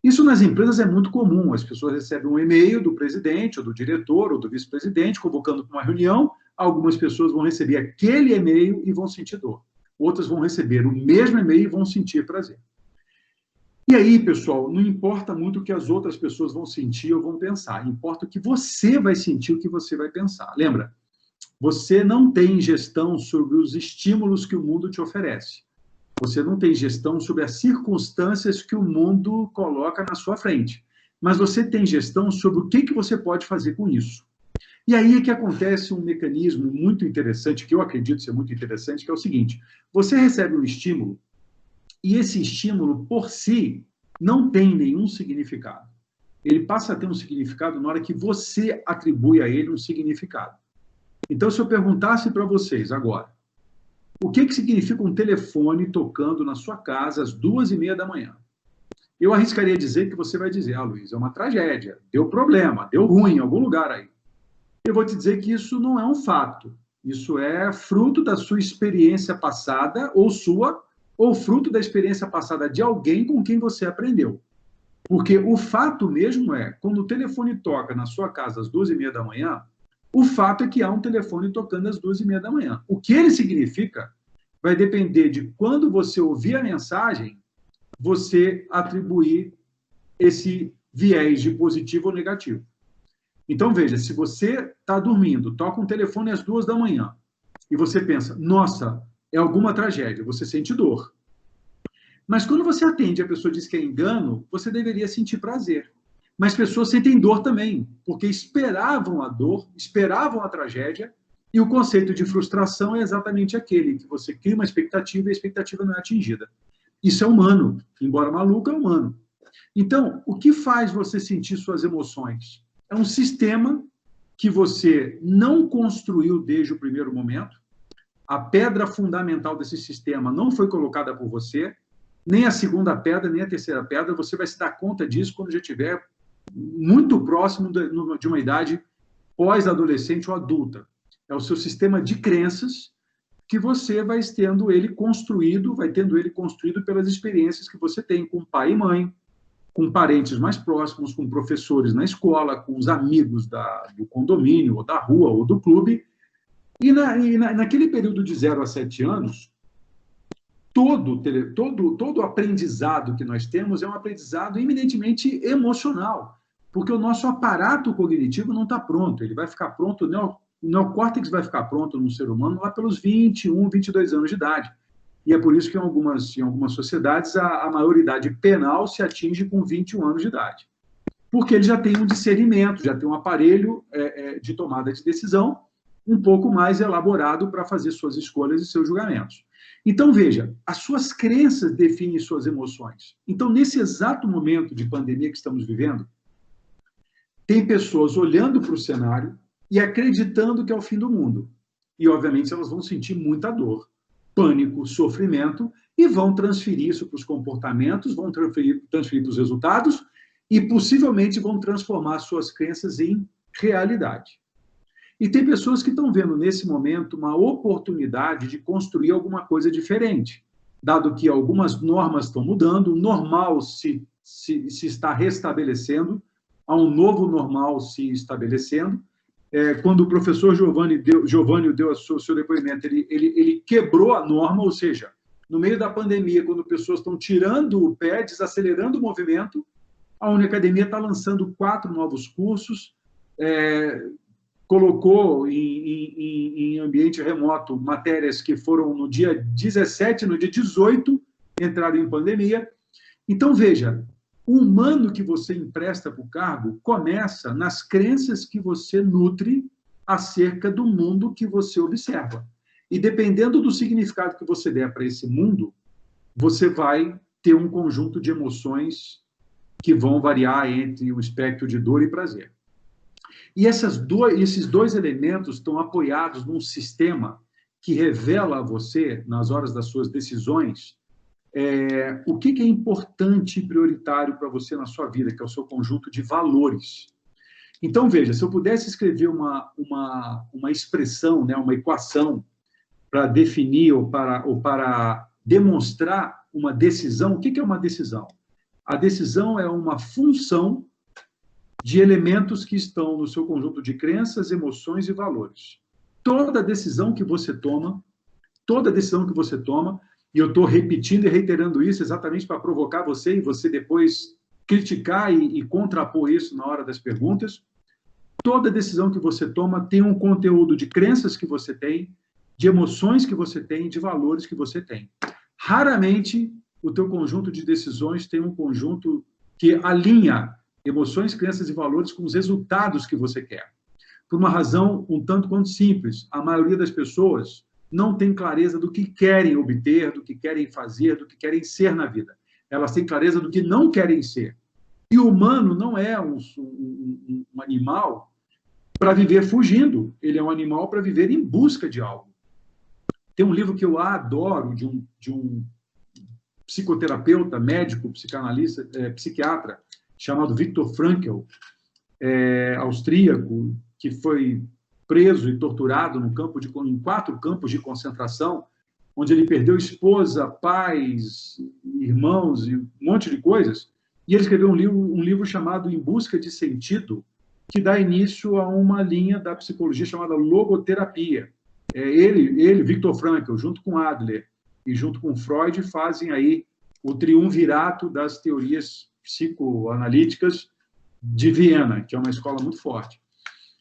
S3: Isso nas empresas é muito comum, as pessoas recebem um e-mail do presidente, ou do diretor, ou do vice-presidente, convocando para uma reunião, algumas pessoas vão receber aquele e-mail e vão sentir dor. Outras vão receber o mesmo e-mail e vão sentir prazer. E aí, pessoal, não importa muito o que as outras pessoas vão sentir ou vão pensar, importa o que você vai sentir, o que você vai pensar. Lembra? Você não tem gestão sobre os estímulos que o mundo te oferece. Você não tem gestão sobre as circunstâncias que o mundo coloca na sua frente. Mas você tem gestão sobre o que você pode fazer com isso. E aí é que acontece um mecanismo muito interessante, que eu acredito ser muito interessante, que é o seguinte, você recebe um estímulo, e esse estímulo, por si, não tem nenhum significado. Ele passa a ter um significado na hora que você atribui a ele um significado. Então, se eu perguntasse para vocês agora, o que significa um telefone tocando na sua casa às 2h30 da manhã? eu arriscaria dizer que você vai dizer, Luiz, é uma tragédia, deu problema, deu ruim em algum lugar aí. Eu vou te dizer que isso não é um fato. Isso é fruto da sua experiência passada, ou fruto da experiência passada de alguém com quem você aprendeu. Porque o fato mesmo é, quando o telefone toca na sua casa às 2h30 da manhã, o fato é que há um telefone tocando às 2h30 da manhã. O que ele significa vai depender de quando você ouvir a mensagem, você atribuir esse viés de positivo ou negativo. Então, veja, se você está dormindo, toca um telefone às 2 da manhã, e você pensa, nossa, é alguma tragédia, você sente dor. Mas quando você atende e a pessoa diz que é engano, você deveria sentir prazer. Mas pessoas sentem dor também, porque esperavam a dor, esperavam a tragédia, e o conceito de frustração é exatamente aquele, que você cria uma expectativa e a expectativa não é atingida. Isso é humano, embora maluco, é humano. Então, o que faz você sentir suas emoções? É um sistema que você não construiu desde o primeiro momento, a pedra fundamental desse sistema não foi colocada por você, nem a segunda pedra, nem a terceira pedra, você vai se dar conta disso quando já estiver muito próximo de uma idade pós-adolescente ou adulta. É o seu sistema de crenças que você vai tendo ele construído pelas experiências que você tem com pai e mãe, com parentes mais próximos, com professores na escola, com os amigos do condomínio, ou da rua, ou do clube. E naquele período de 0 a 7 anos, todo aprendizado que nós temos é um aprendizado eminentemente emocional, porque o nosso aparato cognitivo não está pronto, ele vai ficar pronto, o neocórtex vai ficar pronto no ser humano lá pelos 21, 22 anos de idade. E é por isso que em algumas sociedades a maioridade penal se atinge com 21 anos de idade. Porque ele já tem um discernimento, já tem um aparelho de tomada de decisão um pouco mais elaborado para fazer suas escolhas e seus julgamentos. Então, veja, as suas crenças definem suas emoções. Então, nesse exato momento de pandemia que estamos vivendo, tem pessoas olhando para o cenário e acreditando que é o fim do mundo. E, obviamente, elas vão sentir muita dor, pânico, sofrimento, e vão transferir isso para os comportamentos, vão transferir para os resultados e, possivelmente, vão transformar suas crenças em realidade. E tem pessoas que estão vendo, nesse momento, uma oportunidade de construir alguma coisa diferente, dado que algumas normas estão mudando, o normal se está restabelecendo, há um novo normal se estabelecendo. Quando o professor Giovanni deu o seu depoimento, ele quebrou a norma, ou seja, no meio da pandemia, quando pessoas estão tirando o pé, desacelerando o movimento, a Uniacademia está lançando 4 novos cursos, colocou em ambiente remoto matérias que foram no dia 17, no dia 18, entraram em pandemia. Então, veja, o humano que você empresta para o cargo começa nas crenças que você nutre acerca do mundo que você observa. E dependendo do significado que você der para esse mundo, você vai ter um conjunto de emoções que vão variar entre o espectro de dor e prazer. E esses dois elementos estão apoiados num sistema que revela a você, nas horas das suas decisões, o que é importante e prioritário para você na sua vida, que é o seu conjunto de valores. Então, veja, se eu pudesse escrever uma expressão, né, uma equação para definir ou para demonstrar uma decisão, o que é uma decisão? A decisão é uma função de elementos que estão no seu conjunto de crenças, emoções e valores. Toda decisão que você toma, e eu estou repetindo e reiterando isso exatamente para provocar você e você depois criticar e contrapor isso na hora das perguntas, toda decisão que você toma tem um conteúdo de crenças que você tem, de emoções que você tem, de valores que você tem. Raramente o teu conjunto de decisões tem um conjunto que alinha emoções, crenças e valores com os resultados que você quer. Por uma razão um tanto quanto simples. A maioria das pessoas não tem clareza do que querem obter, do que querem fazer, do que querem ser na vida. Elas têm clareza do que não querem ser. E o humano não é um animal para viver fugindo. Ele é um animal para viver em busca de algo. Tem um livro que eu adoro, de um psicoterapeuta, médico, psicanalista, psiquiatra, chamado Viktor Frankl, austríaco, que foi preso e torturado em 4 campos de concentração, onde ele perdeu esposa, pais, irmãos e um monte de coisas. E ele escreveu um livro chamado Em Busca de Sentido, que dá início a uma linha da psicologia chamada logoterapia. Ele, Viktor Frankl, junto com Adler e junto com Freud, fazem aí o triunvirato das teorias psicoanalíticas de Viena, que é uma escola muito forte.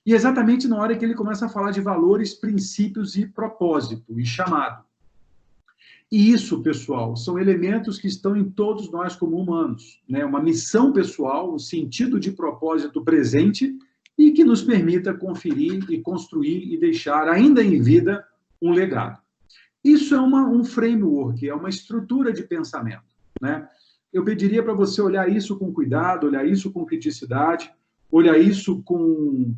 S3: E exatamente na hora que ele começa a falar de valores, princípios e propósito, e chamado. E isso, pessoal, são elementos que estão em todos nós como humanos, né? Uma missão pessoal, um sentido de propósito presente e que nos permita conferir e construir e deixar, ainda em vida, um legado. Isso é um framework, é uma estrutura de pensamento, né? Eu pediria para você olhar isso com cuidado, olhar isso com criticidade, olhar isso com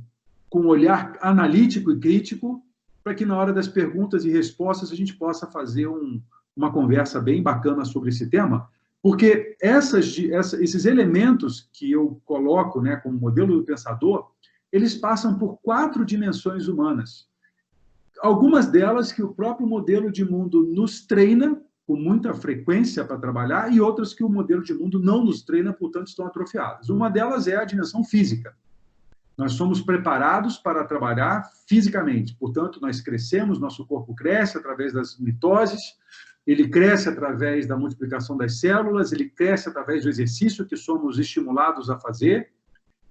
S3: um olhar analítico e crítico, para que na hora das perguntas e respostas a gente possa fazer uma conversa bem bacana sobre esse tema, porque esses elementos que eu coloco, né, como modelo do pensador, eles passam por 4 dimensões humanas. Algumas delas que o próprio modelo de mundo nos treina com muita frequência para trabalhar, e outras que o modelo de mundo não nos treina, portanto estão atrofiadas. Uma delas é a dimensão física. Nós somos preparados para trabalhar fisicamente, portanto nós crescemos, nosso corpo cresce através das mitoses, ele cresce através da multiplicação das células, ele cresce através do exercício que somos estimulados a fazer,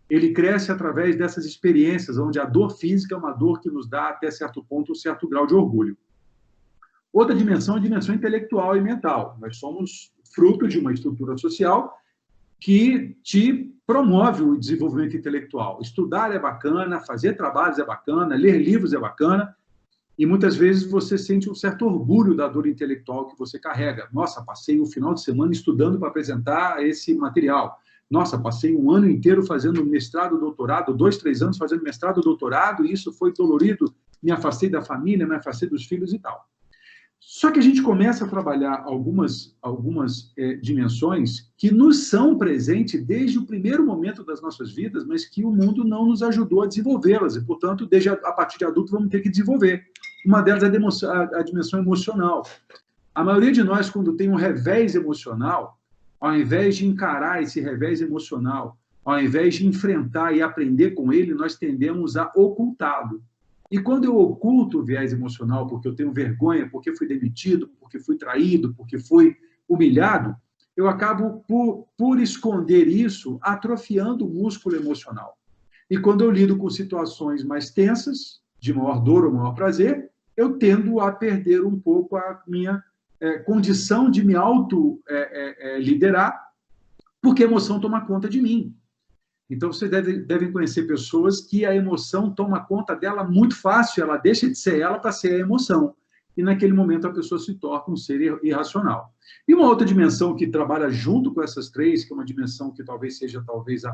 S3: ele cresce através dessas experiências, onde a dor física é uma dor que nos dá, até certo ponto, um certo grau de orgulho. Outra dimensão é a dimensão intelectual e mental. Nós somos fruto de uma estrutura social que te promove o desenvolvimento intelectual. Estudar é bacana, fazer trabalhos é bacana, ler livros é bacana, e muitas vezes você sente um certo orgulho da dor intelectual que você carrega. Nossa, passei o final de semana estudando para apresentar esse material. Nossa, passei um ano inteiro fazendo mestrado, doutorado, 2, 3 anos fazendo mestrado, doutorado, e isso foi dolorido, me afastei da família, me afastei dos filhos e tal. Só que a gente começa a trabalhar algumas dimensões que nos são presentes desde o primeiro momento das nossas vidas, mas que o mundo não nos ajudou a desenvolvê-las, e, portanto, desde a partir de adulto, vamos ter que desenvolver. Uma delas é a dimensão emocional. A maioria de nós, quando tem um revés emocional, ao invés de encarar esse revés emocional, ao invés de enfrentar e aprender com ele, nós tendemos a ocultá-lo. E quando eu oculto o viés emocional, porque eu tenho vergonha, porque fui demitido, porque fui traído, porque fui humilhado, eu acabo, por esconder isso, atrofiando o músculo emocional. E quando eu lido com situações mais tensas, de maior dor ou maior prazer, eu tendo a perder um pouco a minha condição de me auto-liderar, porque a emoção toma conta de mim. Então, vocês devem conhecer pessoas que a emoção toma conta dela muito fácil, ela deixa de ser ela para ser a emoção. E, naquele momento, a pessoa se torna um ser irracional. E uma outra dimensão que trabalha junto com essas 3, que é uma dimensão que talvez seja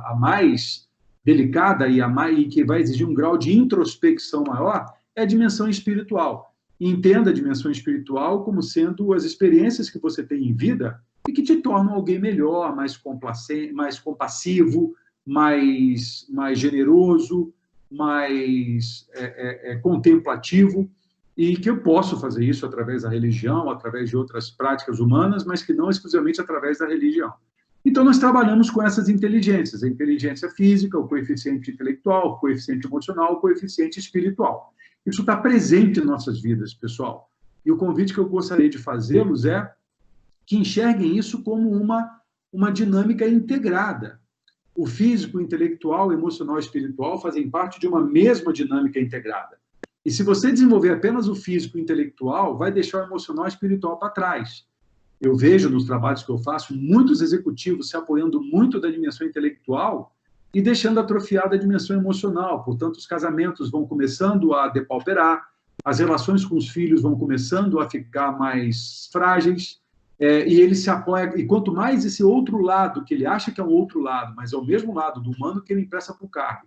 S3: a mais delicada e que vai exigir um grau de introspecção maior, é a dimensão espiritual. E entenda a dimensão espiritual como sendo as experiências que você tem em vida e que te tornam alguém melhor, mais compassivo, mais generoso, mais contemplativo, e que eu posso fazer isso através da religião, através de outras práticas humanas, mas que não exclusivamente através da religião. Então, nós trabalhamos com essas inteligências, a inteligência física, o coeficiente intelectual, o coeficiente emocional, o coeficiente espiritual. Isso está presente em nossas vidas, pessoal. E o convite que eu gostaria de fazê-los é que enxerguem isso como uma dinâmica integrada. O físico, o intelectual, o emocional e o espiritual fazem parte de uma mesma dinâmica integrada. E se você desenvolver apenas o físico e o intelectual, vai deixar o emocional e o espiritual para trás. Eu vejo nos trabalhos que eu faço muitos executivos se apoiando muito da dimensão intelectual e deixando atrofiada a dimensão emocional. Portanto, os casamentos vão começando a depauperar, as relações com os filhos vão começando a ficar mais frágeis, e ele se apoia, e quanto mais esse outro lado, que ele acha que é um outro lado, mas é o mesmo lado do humano que ele empresta para o cargo,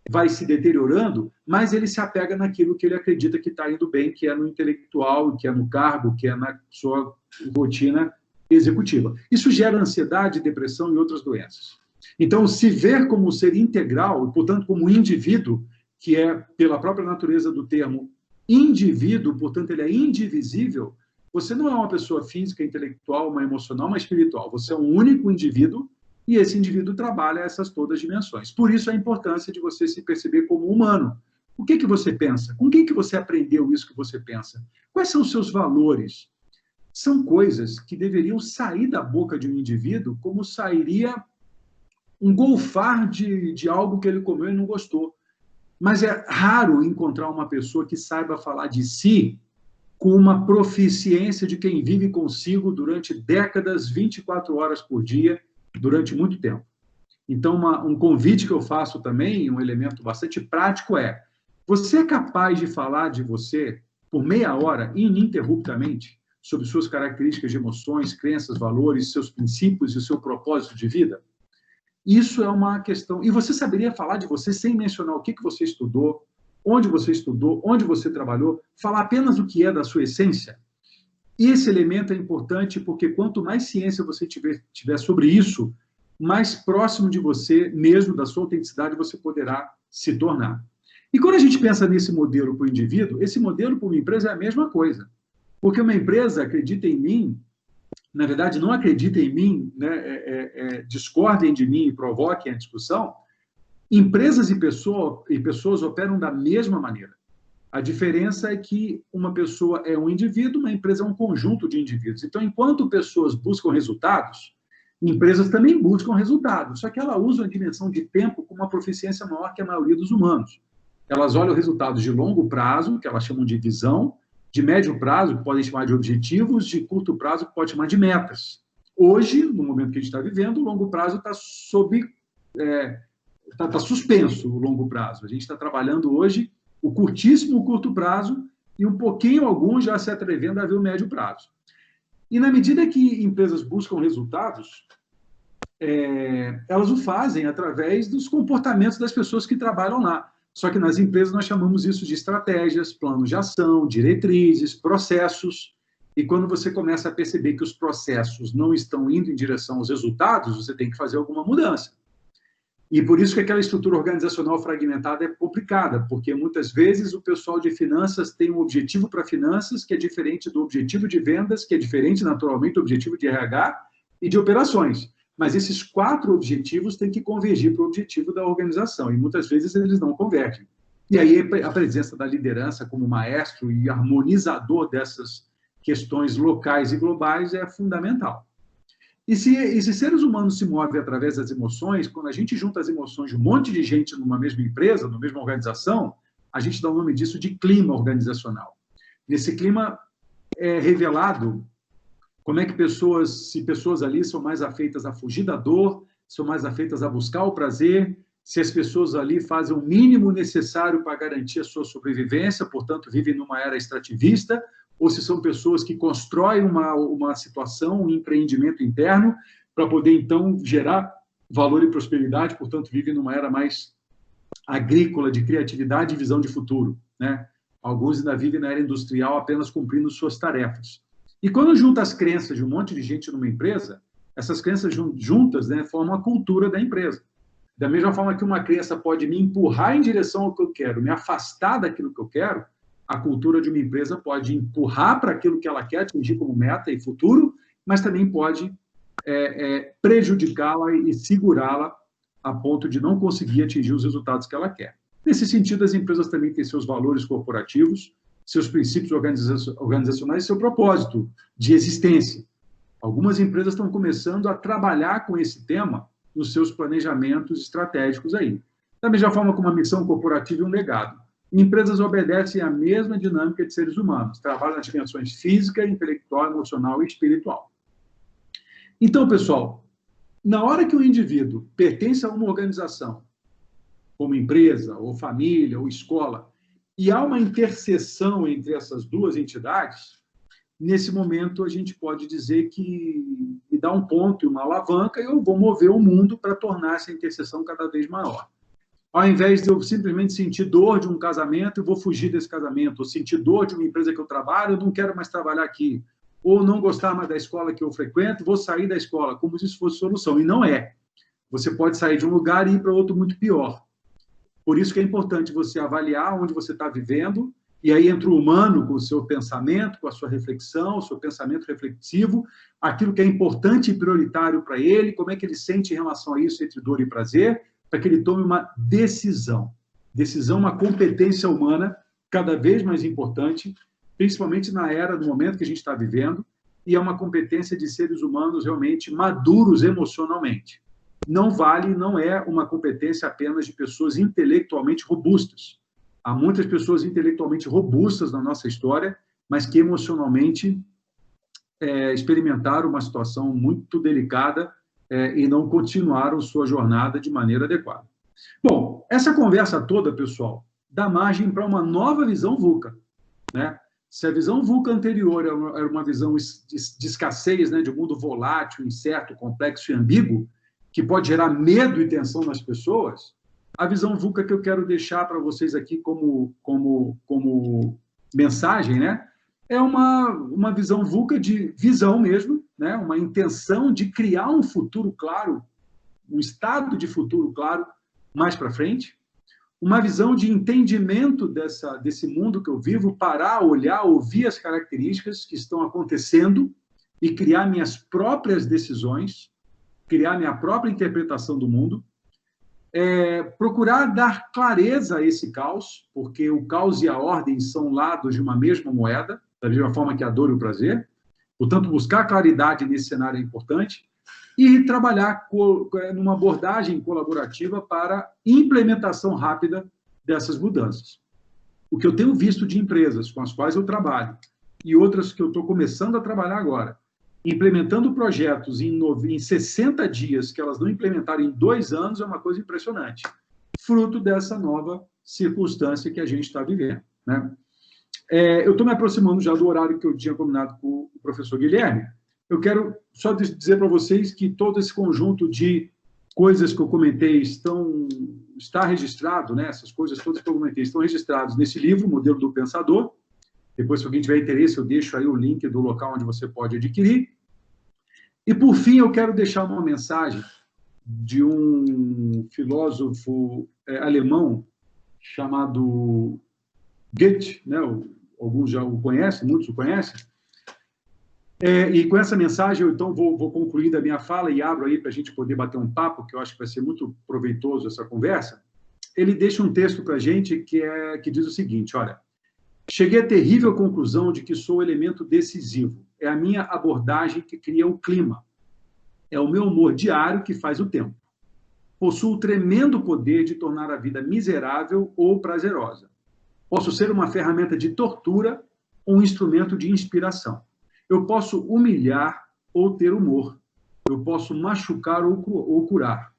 S3: vai se deteriorando, mais ele se apega naquilo que ele acredita que está indo bem, que é no intelectual, que é no cargo, que é na sua rotina executiva. Isso gera ansiedade, depressão e outras doenças. Então, se ver como um ser integral, e, portanto, como um indivíduo, que é, pela própria natureza do termo, indivíduo, portanto, ele é indivisível, você não é uma pessoa física, intelectual, uma emocional, uma espiritual. Você é um único indivíduo e esse indivíduo trabalha essas todas as dimensões. Por isso, a importância de você se perceber como humano. O que você pensa? Com quem que você aprendeu isso que você pensa? Quais são os seus valores? São coisas que deveriam sair da boca de um indivíduo como sairia um golfar de algo que ele comeu e não gostou. Mas é raro encontrar uma pessoa que saiba falar de si com uma proficiência de quem vive consigo durante décadas, 24 horas por dia, durante muito tempo. Então, um convite que eu faço também, um elemento bastante prático é: você é capaz de falar de você por meia hora, ininterruptamente, sobre suas características de emoções, crenças, valores, seus princípios e o seu propósito de vida? Isso é uma questão... E você saberia falar de você sem mencionar o que você estudou, onde você trabalhou, falar apenas o que é da sua essência? E esse elemento é importante porque quanto mais ciência você tiver sobre isso, mais próximo de você mesmo, da sua autenticidade, você poderá se tornar. E quando a gente pensa nesse modelo para o indivíduo, esse modelo para uma empresa é a mesma coisa. Porque uma empresa acredita em mim, na verdade, não acredita em mim, né, discordem de mim e provoquem a discussão. Empresas e pessoas operam da mesma maneira. A diferença é que uma pessoa é um indivíduo, uma empresa é um conjunto de indivíduos. Então, enquanto pessoas buscam resultados, empresas também buscam resultados, só que ela usa a dimensão de tempo com uma proficiência maior que a maioria dos humanos. Elas olham resultados de longo prazo, que elas chamam de visão, de médio prazo, que podem chamar de objetivos, de curto prazo, que pode chamar de metas. Hoje, no momento que a gente está vivendo, o longo prazo está suspenso, o longo prazo. A gente está trabalhando hoje o curtíssimo, o curto prazo, e um pouquinho, alguns já se atrevendo a ver o médio prazo. E na medida que empresas buscam resultados, elas o fazem através dos comportamentos das pessoas que trabalham lá. Só que nas empresas nós chamamos isso de estratégias, planos de ação, diretrizes, processos. E quando você começa a perceber que os processos não estão indo em direção aos resultados, você tem que fazer alguma mudança. E por isso que aquela estrutura organizacional fragmentada é complicada, porque muitas vezes o pessoal de finanças tem um objetivo para finanças que é diferente do objetivo de vendas, que é diferente, naturalmente, do objetivo de RH e de operações. Mas esses 4 objetivos têm que convergir para o objetivo da organização, e muitas vezes eles não convergem. E aí a presença da liderança como maestro e harmonizador dessas questões locais e globais é fundamental. E se seres humanos se movem através das emoções, quando a gente junta as emoções de um monte de gente numa mesma empresa, numa mesma organização, a gente dá o nome disso de clima organizacional. Nesse clima é revelado como é que se pessoas ali são mais afeitas a fugir da dor, são mais afeitas a buscar o prazer, se as pessoas ali fazem o mínimo necessário para garantir a sua sobrevivência, portanto, vivem numa era extrativista, ou se são pessoas que constroem uma situação, um empreendimento interno, para poder, então, gerar valor e prosperidade, portanto, vivem numa era mais agrícola, de criatividade e visão de futuro, né? Alguns ainda vivem na era industrial apenas cumprindo suas tarefas. E quando junta as crenças de um monte de gente numa empresa, essas crenças juntas, né, formam a cultura da empresa. Da mesma forma que uma crença pode me empurrar em direção ao que eu quero, me afastar daquilo que eu quero, a cultura de uma empresa pode empurrar para aquilo que ela quer atingir como meta e futuro, mas também pode prejudicá-la e segurá-la a ponto de não conseguir atingir os resultados que ela quer. Nesse sentido, as empresas também têm seus valores corporativos, seus princípios organizacionais e seu propósito de existência. Algumas empresas estão começando a trabalhar com esse tema nos seus planejamentos estratégicos aí. Da mesma forma como uma missão corporativa e um legado. Empresas obedecem à mesma dinâmica de seres humanos, trabalham nas dimensões física, intelectual, emocional e espiritual. Então, pessoal, na hora que o indivíduo pertence a uma organização, como empresa, ou família, ou escola, e há uma interseção entre essas duas entidades, nesse momento a gente pode dizer que me dá um ponto e uma alavanca e eu vou mover o mundo para tornar essa interseção cada vez maior. Ao invés de eu simplesmente sentir dor de um casamento, eu vou fugir desse casamento, ou sentir dor de uma empresa que eu trabalho, eu não quero mais trabalhar aqui. ou não gostar mais da escola que eu frequento, vou sair da escola, como se isso fosse solução. E não é. Você pode sair de um lugar e ir para outro muito pior. Por isso que é importante você avaliar onde você está vivendo, e aí entra o humano com o seu pensamento, com a sua reflexão, o seu pensamento reflexivo, aquilo que é importante e prioritário para ele, como é que ele sente em relação a isso, entre dor e prazer, para que ele tome uma decisão. Decisão, uma competência humana cada vez mais importante, principalmente na era, no momento que a gente está vivendo, e é uma competência de seres humanos realmente maduros emocionalmente. Não vale, não é uma competência apenas de pessoas intelectualmente robustas. Há muitas pessoas intelectualmente robustas na nossa história, mas que emocionalmente experimentaram uma situação muito delicada e não continuaram sua jornada de maneira adequada. Bom, essa conversa toda, pessoal, dá margem para uma nova visão VUCA, né? Se a visão VUCA anterior era uma visão de escassez, né, de um mundo volátil, incerto, complexo e ambíguo, que pode gerar medo e tensão nas pessoas, a visão VUCA que eu quero deixar para vocês aqui como mensagem, né, é uma visão VUCA de visão mesmo, né, uma intenção de criar um futuro claro, um estado de futuro claro mais para frente, uma visão de entendimento desse mundo que eu vivo, parar, olhar, ouvir as características que estão acontecendo e criar minhas próprias decisões, criar minha própria interpretação do mundo, procurar dar clareza a esse caos, porque o caos e a ordem são lados de uma mesma moeda, da mesma forma que a dor e o prazer. Portanto, buscar claridade nesse cenário é importante e trabalhar numa abordagem colaborativa para implementação rápida dessas mudanças. O que eu tenho visto de empresas com as quais eu trabalho e outras que eu estou começando a trabalhar agora, implementando projetos em 60 dias, que elas não implementaram em 2 anos, é uma coisa impressionante. Fruto dessa nova circunstância que a gente está vivendo, né? Eu estou me aproximando já do horário que eu tinha combinado com o professor Guilherme. Eu quero só dizer para vocês que todo esse conjunto de coisas que eu comentei está registrado, né? Essas coisas todas que eu comentei estão registradas nesse livro, Modelo do Pensador. Depois, se alguém tiver interesse, eu deixo aí o link do local onde você pode adquirir. E, por fim, eu quero deixar uma mensagem de um filósofo alemão chamado Goethe, né? Alguns já o conhecem, muitos o conhecem. E com essa mensagem, eu então vou concluindo a minha fala e abro aí para a gente poder bater um papo, que eu acho que vai ser muito proveitoso essa conversa. Ele deixa um texto para a gente que diz o seguinte, olha: cheguei à terrível conclusão de que sou o elemento decisivo. É a minha abordagem que cria o clima. É o meu humor diário que faz o tempo. Possuo tremendo poder de tornar a vida miserável ou prazerosa. Posso ser uma ferramenta de tortura ou um instrumento de inspiração. Eu posso humilhar ou ter humor. Eu posso machucar ou curar.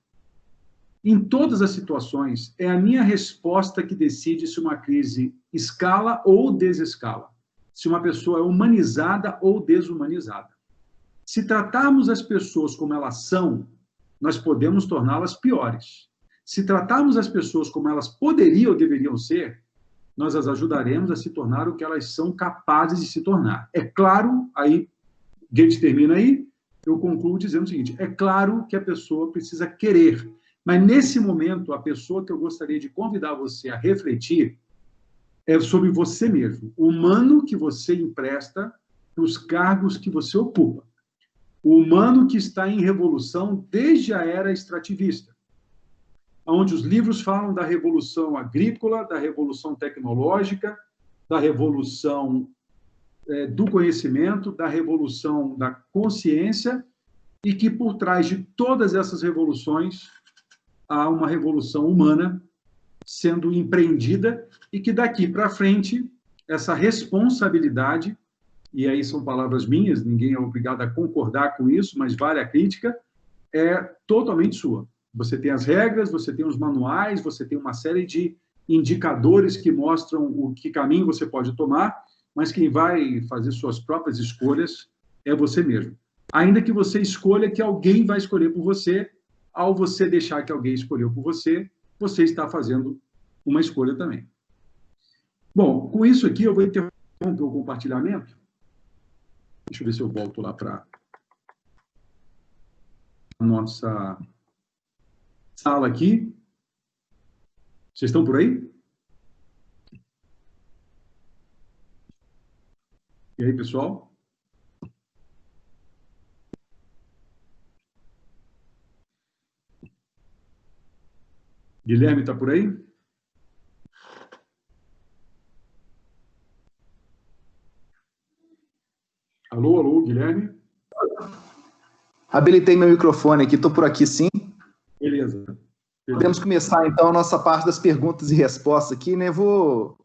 S3: Em todas as situações, é a minha resposta que decide se uma crise escala ou desescala, se uma pessoa é humanizada ou desumanizada. Se tratarmos as pessoas como elas são, nós podemos torná-las piores. Se tratarmos as pessoas como elas poderiam ou deveriam ser, nós as ajudaremos a se tornar o que elas são capazes de se tornar. É claro, aí, Goethe termina aí, eu concluo dizendo o seguinte, é claro que a pessoa precisa querer, mas nesse momento, a pessoa que eu gostaria de convidar você a refletir é sobre você mesmo, o humano que você empresta para os cargos que você ocupa. O humano que está em revolução desde a era extrativista, onde os livros falam da revolução agrícola, da revolução tecnológica, da revolução do conhecimento, da revolução da consciência, e que por trás de todas essas revoluções há uma revolução humana sendo empreendida e que daqui para frente essa responsabilidade, e aí são palavras minhas, ninguém é obrigado a concordar com isso, mas vale a crítica, é totalmente sua. Você tem as regras, você tem os manuais, você tem uma série de indicadores que mostram o que caminho você pode tomar, mas quem vai fazer suas próprias escolhas é você mesmo. Ainda que você escolha que alguém vai escolher por você, ao você deixar que alguém escolheu por você, você está fazendo uma escolha também. Bom, com isso aqui eu vou interromper o compartilhamento Deixa eu ver se eu volto lá para a nossa sala aqui. Vocês estão por aí? E aí, pessoal? Guilherme está por aí? Alô, alô, Guilherme?
S1: Habilitei meu microfone aqui, estou por aqui sim.
S3: Beleza.
S1: Podemos começar, então, a nossa parte das perguntas e respostas aqui, né? Vou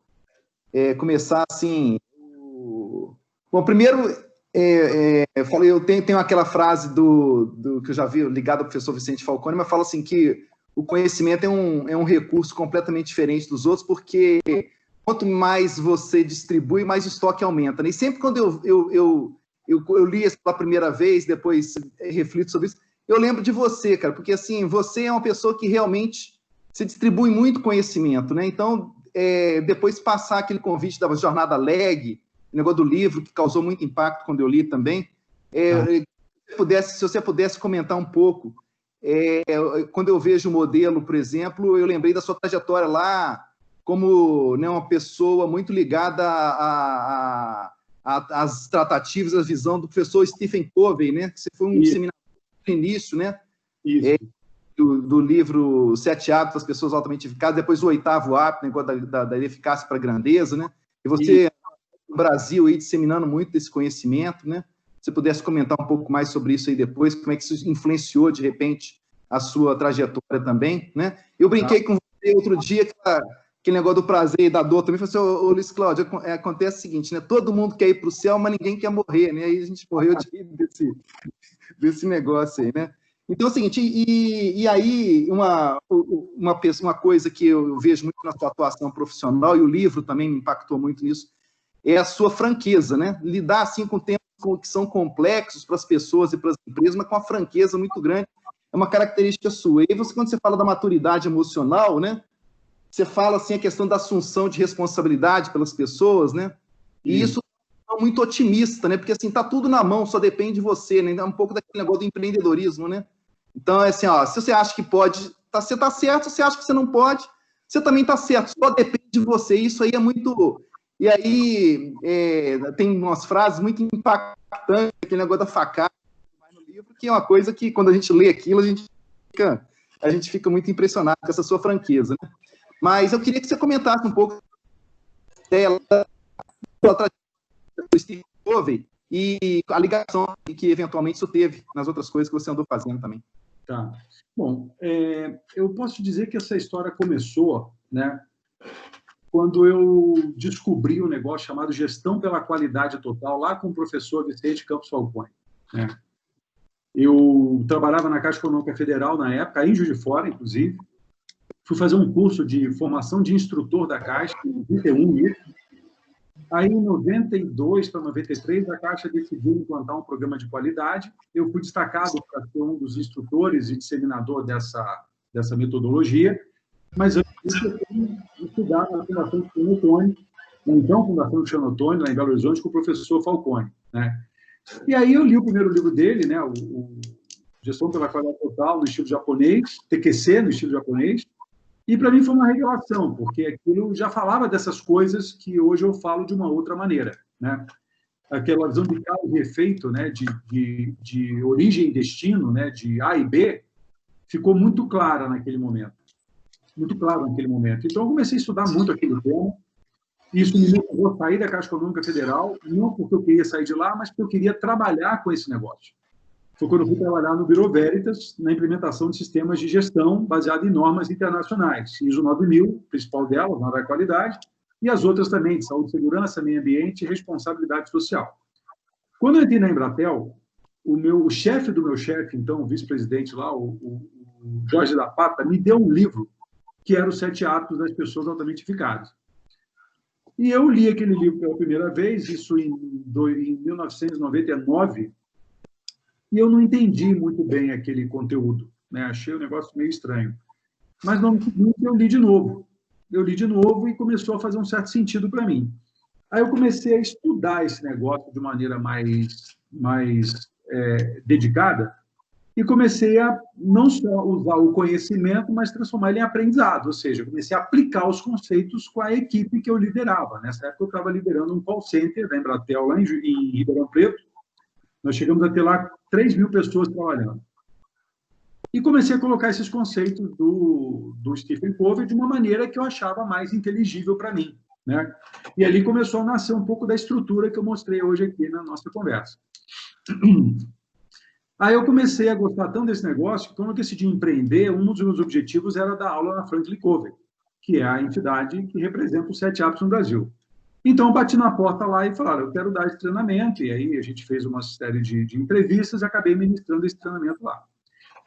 S1: começar assim... Bom, primeiro, eu tenho aquela frase do que eu já vi ligada ao professor Vicente Falcone, mas fala assim que o conhecimento é um recurso completamente diferente dos outros, porque quanto mais você distribui, mais o estoque aumenta, né? E sempre quando eu li isso pela primeira vez, depois reflito sobre isso, eu lembro de você, cara, porque assim, você é uma pessoa que realmente se distribui muito conhecimento, né? Então, depois passar aquele convite da Jornada Leg, o negócio do livro, que causou muito impacto quando eu li também, se você pudesse comentar um pouco, quando eu vejo o modelo, por exemplo, eu lembrei da sua trajetória lá, como, né, uma pessoa muito ligada às tratativas, à visão do professor Stephen Covey, né? Que você foi um seminário no início, né? Do livro 7 Hábitos das Pessoas Altamente Eficazes, depois o 8º hábito, negócio da eficácia para a grandeza, né? E você, no Brasil, aí, disseminando muito desse conhecimento, né? Se você pudesse comentar um pouco mais sobre isso aí depois, como é que isso influenciou, de repente, a sua trajetória também, né? Eu brinquei com você outro dia, aquele negócio do prazer e da dor também, falei assim, ô Luiz Cláudio, acontece o seguinte, né? Todo mundo quer ir para o céu, mas ninguém quer morrer, né? Aí a gente morreu de rir desse negócio aí, né? Então é o seguinte, e aí uma coisa que eu vejo muito na sua atuação profissional, e o livro também me impactou muito nisso, é a sua franqueza, né? Lidar assim com temas que são complexos para as pessoas e para as empresas, mas com uma franqueza muito grande, é uma característica sua. E você, quando você fala da maturidade emocional, né? Você fala assim a questão da assunção de responsabilidade pelas pessoas, né? E isso é muito otimista, né? Porque assim, tá tudo na mão, só depende de você, né? É um pouco daquele negócio do empreendedorismo, né? Então, é assim, ó, se você acha que pode, você tá certo, se você acha que você não pode, você também tá certo, só depende de você. Isso aí é muito... E aí, tem umas frases muito impactantes, aquele negócio da facada no livro, que é uma coisa que, quando a gente lê aquilo, a gente fica muito impressionado com essa sua franqueza, né? Mas eu queria que você comentasse um pouco dela, do Steve Covey, e a ligação que, eventualmente, isso teve nas outras coisas que você andou fazendo também.
S3: Tá. Bom, eu posso dizer que essa história começou, né, quando eu descobri um negócio chamado Gestão pela Qualidade Total, lá com o professor Vicente Campos Falcone, né? Eu trabalhava na Caixa Econômica Federal na época, em Juiz de Fora, inclusive. Fui fazer um curso de formação de instrutor da Caixa, em 91, Aí, em 92 para 93, a Caixa decidiu implantar um programa de qualidade. Eu fui destacado para ser um dos instrutores e disseminador dessa metodologia, mas antes disso, eu fui estudar na Fundação Cristiano Ottoni, então Fundação Cristiano Ottoni, lá em Belo Horizonte, com o professor Falcone, né? E aí eu li o primeiro livro dele, né, o Gestão pela Qualidade Total, no estilo japonês, TQC, no estilo japonês, e para mim foi uma revelação, porque aquilo já falava dessas coisas que hoje eu falo de uma outra maneira, né? Aquela visão de causa e efeito, né? de origem e destino, né? De A e B, ficou muito clara naquele momento. Muito claro naquele momento. Então, eu comecei a estudar muito aquele tema. Isso me levou a sair da Caixa Econômica Federal, não porque eu queria sair de lá, mas porque eu queria trabalhar com esse negócio. Foi quando eu fui trabalhar no Bureau Veritas, na implementação de sistemas de gestão baseado em normas internacionais. ISO 9000, principal delas, norma da qualidade, e as outras também, de saúde, segurança, meio ambiente e responsabilidade social. Quando eu entrei na Embratel, o chefe do meu chefe, então, o vice-presidente lá, o Jorge da Pata, me deu um livro que era os 7 Hábitos das Pessoas Altamente Eficazes. E eu li aquele livro pela primeira vez, isso em 1999, e eu não entendi muito bem aquele conteúdo, né? Achei o negócio meio estranho. Mas não, eu li de novo. Eu li de novo e começou a fazer um certo sentido para mim. Aí eu comecei a estudar esse negócio de maneira mais dedicada, e comecei a não só usar o conhecimento, mas transformar ele em aprendizado, ou seja, comecei a aplicar os conceitos com a equipe que eu liderava. Nessa época, eu estava liderando um call center da Embratel, lá em Ribeirão Preto. Nós chegamos a ter lá 3.000 pessoas trabalhando. E comecei a colocar esses conceitos do Stephen Covey de uma maneira que eu achava mais inteligível para mim, né? E ali começou a nascer um pouco da estrutura que eu mostrei hoje aqui na nossa conversa. Aí eu comecei a gostar tanto desse negócio que, quando eu decidi empreender, um dos meus objetivos era dar aula na Franklin Covey, que é a entidade que representa os 7 Apps no Brasil. Então, eu bati na porta lá e falaram, eu quero dar esse treinamento, e aí a gente fez uma série de entrevistas e acabei ministrando esse treinamento lá.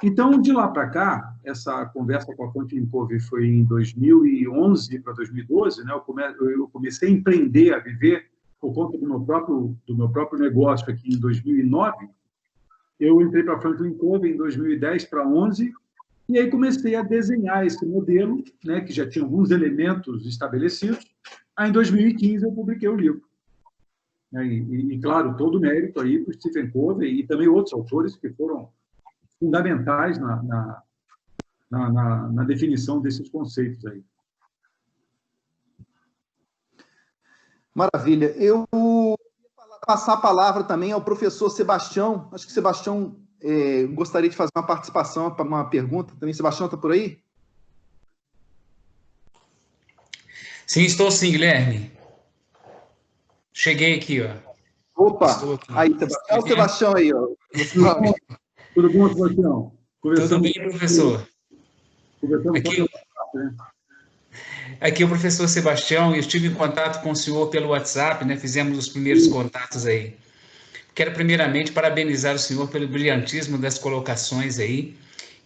S3: Então, de lá para cá, essa conversa com a Franklin Covey foi em 2011 para 2012, né? Eu comecei a empreender, a viver, por conta do meu próprio negócio aqui em 2009. Eu entrei para a Franklin Covey em 2010 para 2011, e aí comecei a desenhar esse modelo, né, que já tinha alguns elementos estabelecidos. Aí, em 2015, eu publiquei o livro. E claro, todo o mérito aí para o Stephen Covey e também outros autores que foram fundamentais na definição desses conceitos aí.
S1: Maravilha. Eu vou passar a palavra também ao professor Sebastião. Acho que o Sebastião gostaria de fazer uma participação, uma pergunta também. Sebastião, está por aí?
S7: Sim, estou sim, Guilherme. Cheguei aqui, ó.
S1: Opa! Aí, Sebastião. Olha o Sebastião aí, ó.
S3: Tudo bom, Sebastião?
S7: Tudo bem, professor? Aqui é o professor Sebastião, eu estive em contato com o senhor pelo WhatsApp, né? Fizemos os primeiros contatos aí. Quero primeiramente parabenizar o senhor pelo brilhantismo das colocações aí,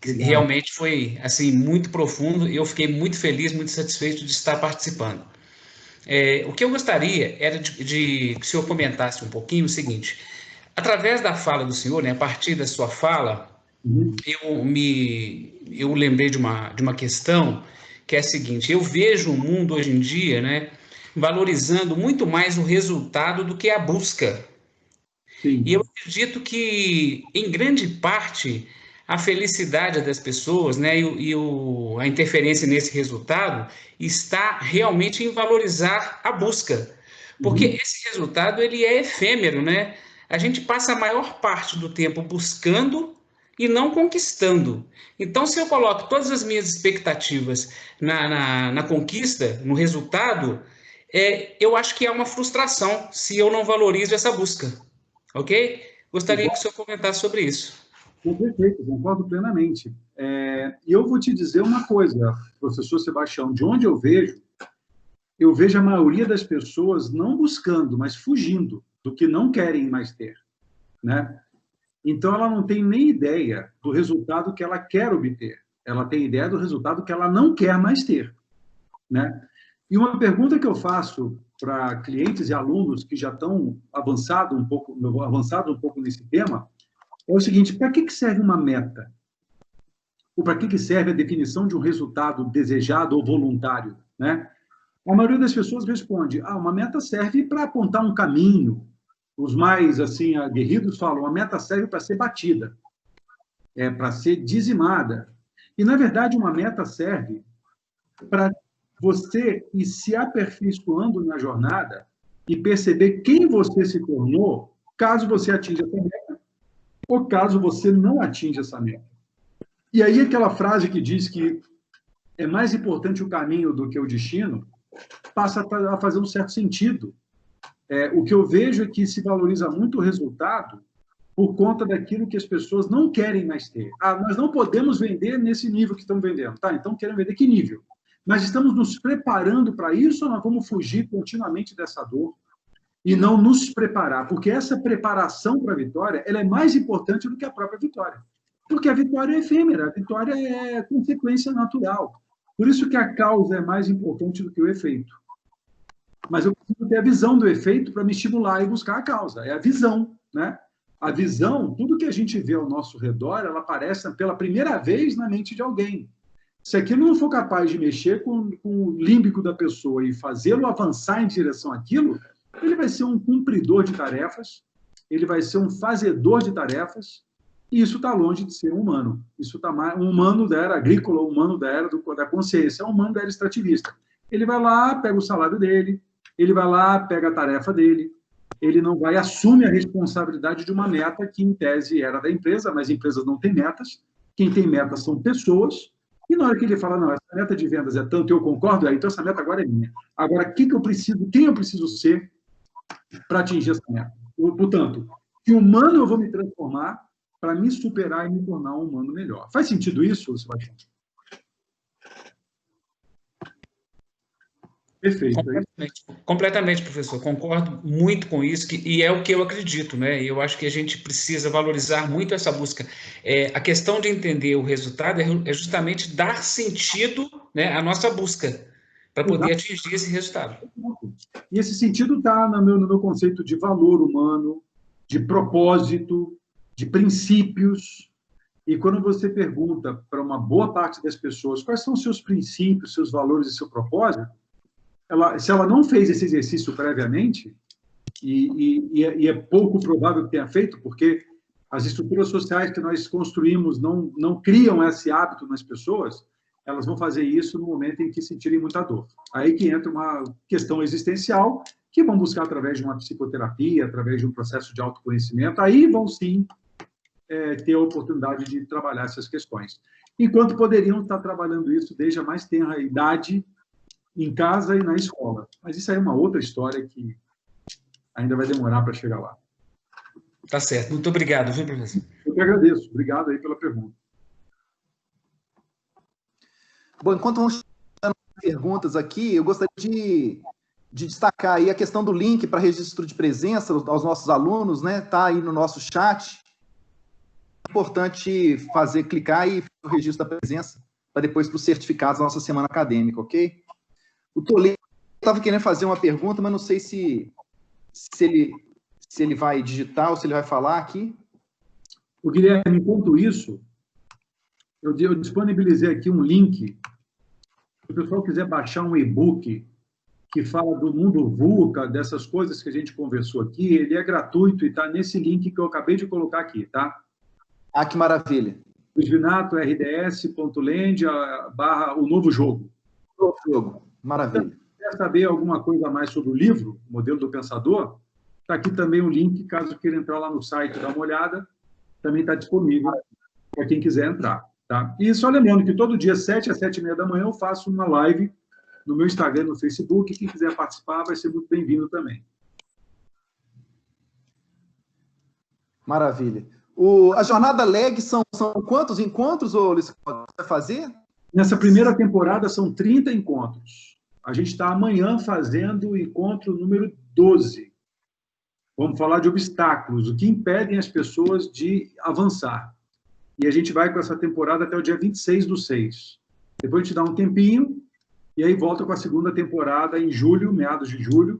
S7: que realmente foi assim muito profundo, e eu fiquei muito feliz, muito satisfeito de estar participando. O que eu gostaria era de que o senhor comentasse um pouquinho o seguinte: através da fala do senhor, né, a partir da sua fala, eu lembrei de uma questão que é a seguinte: eu vejo o mundo hoje em dia, né, valorizando muito mais o resultado do que a busca. Sim. E eu acredito que, em grande parte, a felicidade das pessoas, né, a interferência nesse resultado está realmente em valorizar a busca. Porque esse resultado ele é efêmero, né? A gente passa a maior parte do tempo buscando e não conquistando. Então, se eu coloco todas as minhas expectativas na conquista, no resultado, eu acho que há uma frustração se eu não valorizo essa busca. Ok? Gostaria que o senhor comentasse sobre isso.
S3: Perfeito, concordo plenamente. E eu vou te dizer uma coisa, professor Sebastião, de onde eu vejo a maioria das pessoas não buscando, mas fugindo do que não querem mais ter, né? Então, ela não tem nem ideia do resultado que ela quer obter. Ela tem ideia do resultado que ela não quer mais ter, né? E uma pergunta que eu faço para clientes e alunos que já estão avançados um pouco nesse tema é o seguinte: para que serve uma meta? Ou para que serve a definição de um resultado desejado ou voluntário, né? A maioria das pessoas responde: uma meta serve para apontar um caminho. Os mais assim aguerridos falam: a meta serve para ser batida, para ser dizimada. E, na verdade, uma meta serve para você ir se aperfeiçoando na jornada e perceber quem você se tornou, caso você atinja essa meta ou caso você não atinja essa meta. E aí aquela frase que diz que é mais importante o caminho do que o destino passa a fazer um certo sentido. O que eu vejo é que se valoriza muito o resultado por conta daquilo que as pessoas não querem mais ter. Nós não podemos vender nesse nível que estamos vendendo. Tá, então querem vender que nível? Mas estamos nos preparando para isso ou nós vamos fugir continuamente dessa dor e não nos preparar? Porque essa preparação para a vitória ela é mais importante do que a própria vitória. Porque a vitória é efêmera, a vitória é consequência natural. Por isso que a causa é mais importante do que o efeito. Mas eu preciso ter a visão do efeito para me estimular e buscar a causa. É a visão, né? A visão, tudo que a gente vê ao nosso redor, ela aparece pela primeira vez na mente de alguém. Se aquilo não for capaz de mexer com o límbico da pessoa e fazê-lo avançar em direção àquilo, ele vai ser um cumpridor de tarefas, ele vai ser um fazedor de tarefas, e isso está longe de ser um humano. Isso está mais um humano da era agrícola, um humano da era da consciência, é um humano da era extrativista. Ele vai lá, pega o salário dele, ele vai lá, pega a tarefa dele, ele não vai, assume a responsabilidade de uma meta que, em tese, era da empresa, mas empresas não têm metas. Quem tem metas são pessoas, e na hora que ele fala, não, essa meta de vendas é tanto, eu concordo, então essa meta agora é minha. Agora, quem eu preciso ser para atingir essa meta? Portanto, que humano eu vou me transformar para me superar e me tornar um humano melhor. Faz sentido isso, Sebastião? Perfeito.
S7: Completamente, professor. Concordo muito com isso, e é o que eu acredito, né? Eu acho que a gente precisa valorizar muito essa busca. A questão de entender o resultado é justamente dar sentido, né, à nossa busca, para poder atingir esse resultado.
S3: E esse sentido está no meu conceito de valor humano, de propósito, de princípios. E quando você pergunta para uma boa parte das pessoas quais são os seus princípios, seus valores e seu propósito, se ela não fez esse exercício previamente, e é pouco provável que tenha feito, porque as estruturas sociais que nós construímos não criam esse hábito nas pessoas, elas vão fazer isso no momento em que sentirem muita dor. Aí que entra uma questão existencial, que vão buscar através de uma psicoterapia, através de um processo de autoconhecimento, aí vão sim ter a oportunidade de trabalhar essas questões. Enquanto poderiam estar trabalhando isso desde a mais tenra idade, em casa e na escola. Mas isso aí é uma outra história que ainda vai demorar para chegar lá.
S7: Tá certo. Muito obrigado, viu, professor?
S3: Eu que agradeço. Obrigado aí pela pergunta.
S1: Bom, enquanto vamos chegando perguntas aqui, eu gostaria de destacar aí a questão do link para registro de presença aos nossos alunos, né? Está aí no nosso chat. É importante clicar e fazer o registro da presença para depois para os certificados da nossa semana acadêmica, ok? O Toledo estava querendo fazer uma pergunta, mas não sei se ele vai digitar ou se ele vai falar aqui.
S3: O Guilherme, enquanto isso, eu disponibilizei aqui um link. Se o pessoal quiser baixar um e-book que fala do mundo VUCA, dessas coisas que a gente conversou aqui, ele é gratuito e está nesse link que eu acabei de colocar aqui, tá?
S1: Ah, que maravilha.
S3: Luisvinato, rds.land/o novo jogo.
S1: Novo jogo. Maravilha.
S3: Se quer saber alguma coisa a mais sobre o livro, Modelo do Pensador, está aqui também o link, caso queira entrar lá no site e dar uma olhada, também está disponível para quem quiser entrar. Tá? E só lembrando que todo dia, 7 às 7h30 da manhã, eu faço uma live no meu Instagram, no Facebook, quem quiser participar vai ser muito bem-vindo também.
S1: Maravilha. A jornada LEG são quantos encontros, Luiz, você vai fazer?
S3: Nessa primeira temporada são 30 encontros. A gente está amanhã fazendo o encontro número 12. Vamos falar de obstáculos, o que impedem as pessoas de avançar. E a gente vai com essa temporada até o dia 26/6. Depois a gente dá um tempinho, e aí volta com a segunda temporada em julho, meados de julho.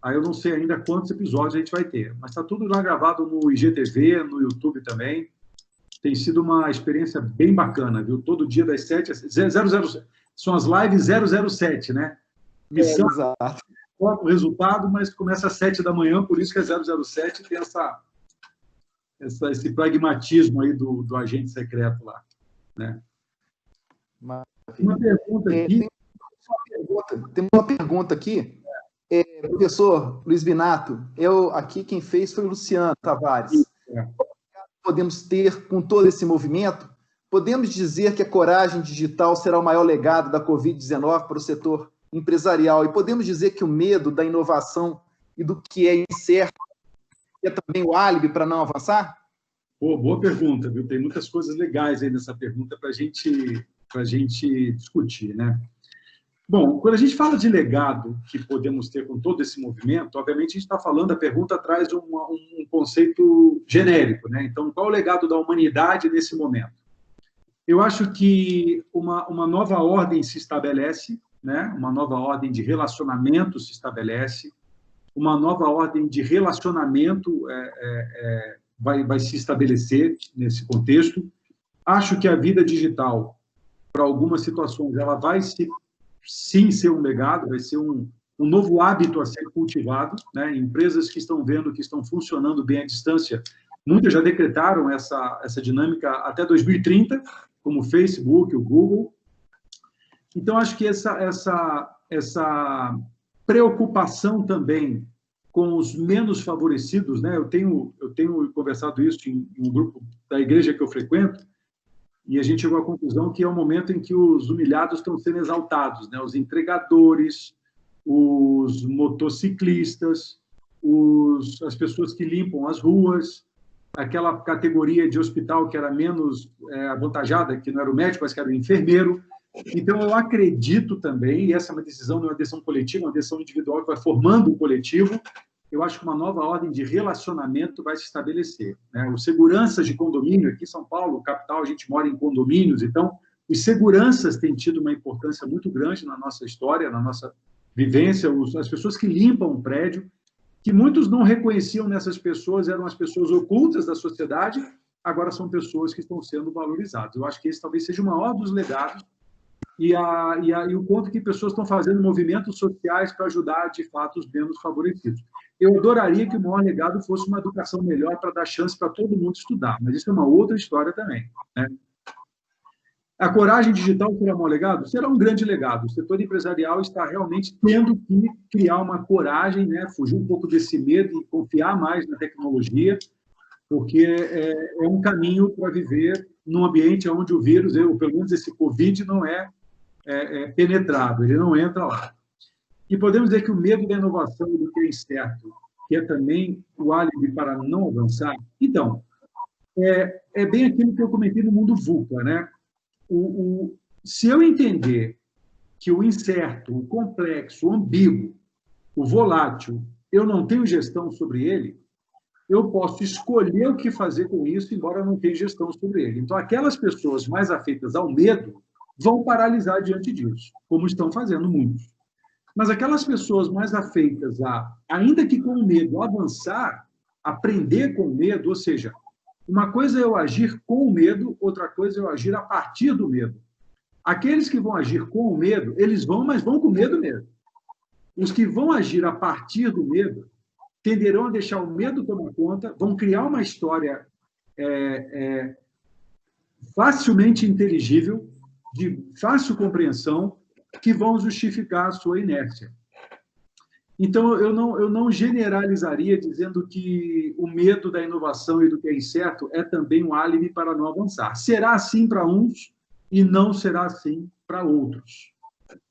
S3: Aí eu não sei ainda quantos episódios a gente vai ter. Mas está tudo lá gravado no IGTV, no YouTube também. Tem sido uma experiência bem bacana, viu? Todo dia das 7 às 00. São as lives 007, né? Missão,
S1: exato.
S3: O resultado, mas começa às 7 da manhã, por isso que é 007 tem esse pragmatismo aí do agente secreto lá, né? Uma pergunta aqui.
S1: Tem uma pergunta aqui. Professor Luiz Vinato, aqui quem fez foi o Luciano Tavares. Podemos ter com todo esse movimento? Podemos dizer que a coragem digital será o maior legado da Covid-19 para o setor empresarial, e podemos dizer que o medo da inovação e do que é incerto é também o álibi para não avançar?
S3: Boa pergunta, viu? Tem muitas coisas legais aí nessa pergunta para a gente discutir, né? Bom, quando a gente fala de legado que podemos ter com todo esse movimento, obviamente a gente está falando, a pergunta traz um conceito genérico, né? Então, qual é o legado da humanidade nesse momento? Eu acho que uma nova ordem se estabelece, né? Uma nova ordem de relacionamento se estabelece, uma nova ordem de relacionamento vai se estabelecer nesse contexto. Acho que a vida digital, para algumas situações, ela vai sim ser um legado, vai ser um um novo hábito a ser cultivado, né? Empresas que estão vendo que estão funcionando bem à distância, muitas já decretaram essa dinâmica até 2030, como o Facebook, o Google. Então, acho que essa preocupação também com os menos favorecidos, né? Eu tenho conversado isso em um grupo da igreja que eu frequento, e a gente chegou à conclusão que é o momento em que os humilhados estão sendo exaltados, né? Os entregadores, os motociclistas, as pessoas que limpam as ruas, aquela categoria de hospital que era menos avantajada, que não era o médico, mas que era o enfermeiro. Então, eu acredito também, e essa é uma decisão, não é uma decisão coletiva, é uma decisão individual que vai formando o coletivo, eu acho que uma nova ordem de relacionamento vai se estabelecer, né? Os seguranças de condomínio, aqui em São Paulo, capital, a gente mora em condomínios, então, os seguranças têm tido uma importância muito grande na nossa história, na nossa vivência, as pessoas que limpam o prédio, que muitos não reconheciam nessas pessoas, eram as pessoas ocultas da sociedade, agora são pessoas que estão sendo valorizadas. Eu acho que esse talvez seja o maior dos legados, e o quanto que pessoas estão fazendo movimentos sociais para ajudar, de fato, os menos favorecidos. Eu adoraria que o maior legado fosse uma educação melhor para dar chance para todo mundo estudar, mas isso é uma outra história também, né? A coragem digital será um maior legado? Será um grande legado. O setor empresarial está realmente tendo que criar uma coragem, né? Fugir um pouco desse medo e confiar mais na tecnologia, porque é um caminho para viver num ambiente onde o vírus, ou pelo menos esse Covid, não é penetrado, ele não entra lá. E podemos dizer que o medo da inovação e do que é incerto, que é também o álibi para não avançar, então, é bem aquilo que eu comentei no mundo VUCA, né? Se eu entender que o incerto, o complexo, o ambíguo, o volátil, eu não tenho gestão sobre ele, eu posso escolher o que fazer com isso, embora eu não tenha gestão sobre ele. Então, aquelas pessoas mais afeitas ao medo vão paralisar diante disso, como estão fazendo muitos. Mas aquelas pessoas mais afeitas ainda que com o medo, avançar, aprender com o medo, ou seja, uma coisa é eu agir com o medo, outra coisa é eu agir a partir do medo. Aqueles que vão agir com o medo, eles vão, mas vão com medo mesmo. Os que vão agir a partir do medo tenderão a deixar o medo tomar conta, vão criar uma história facilmente inteligível, de fácil compreensão, que vão justificar a sua inércia. Então, eu não generalizaria dizendo que o medo da inovação e do que é incerto é também um álibi para não avançar. Será assim para uns e não será assim para outros.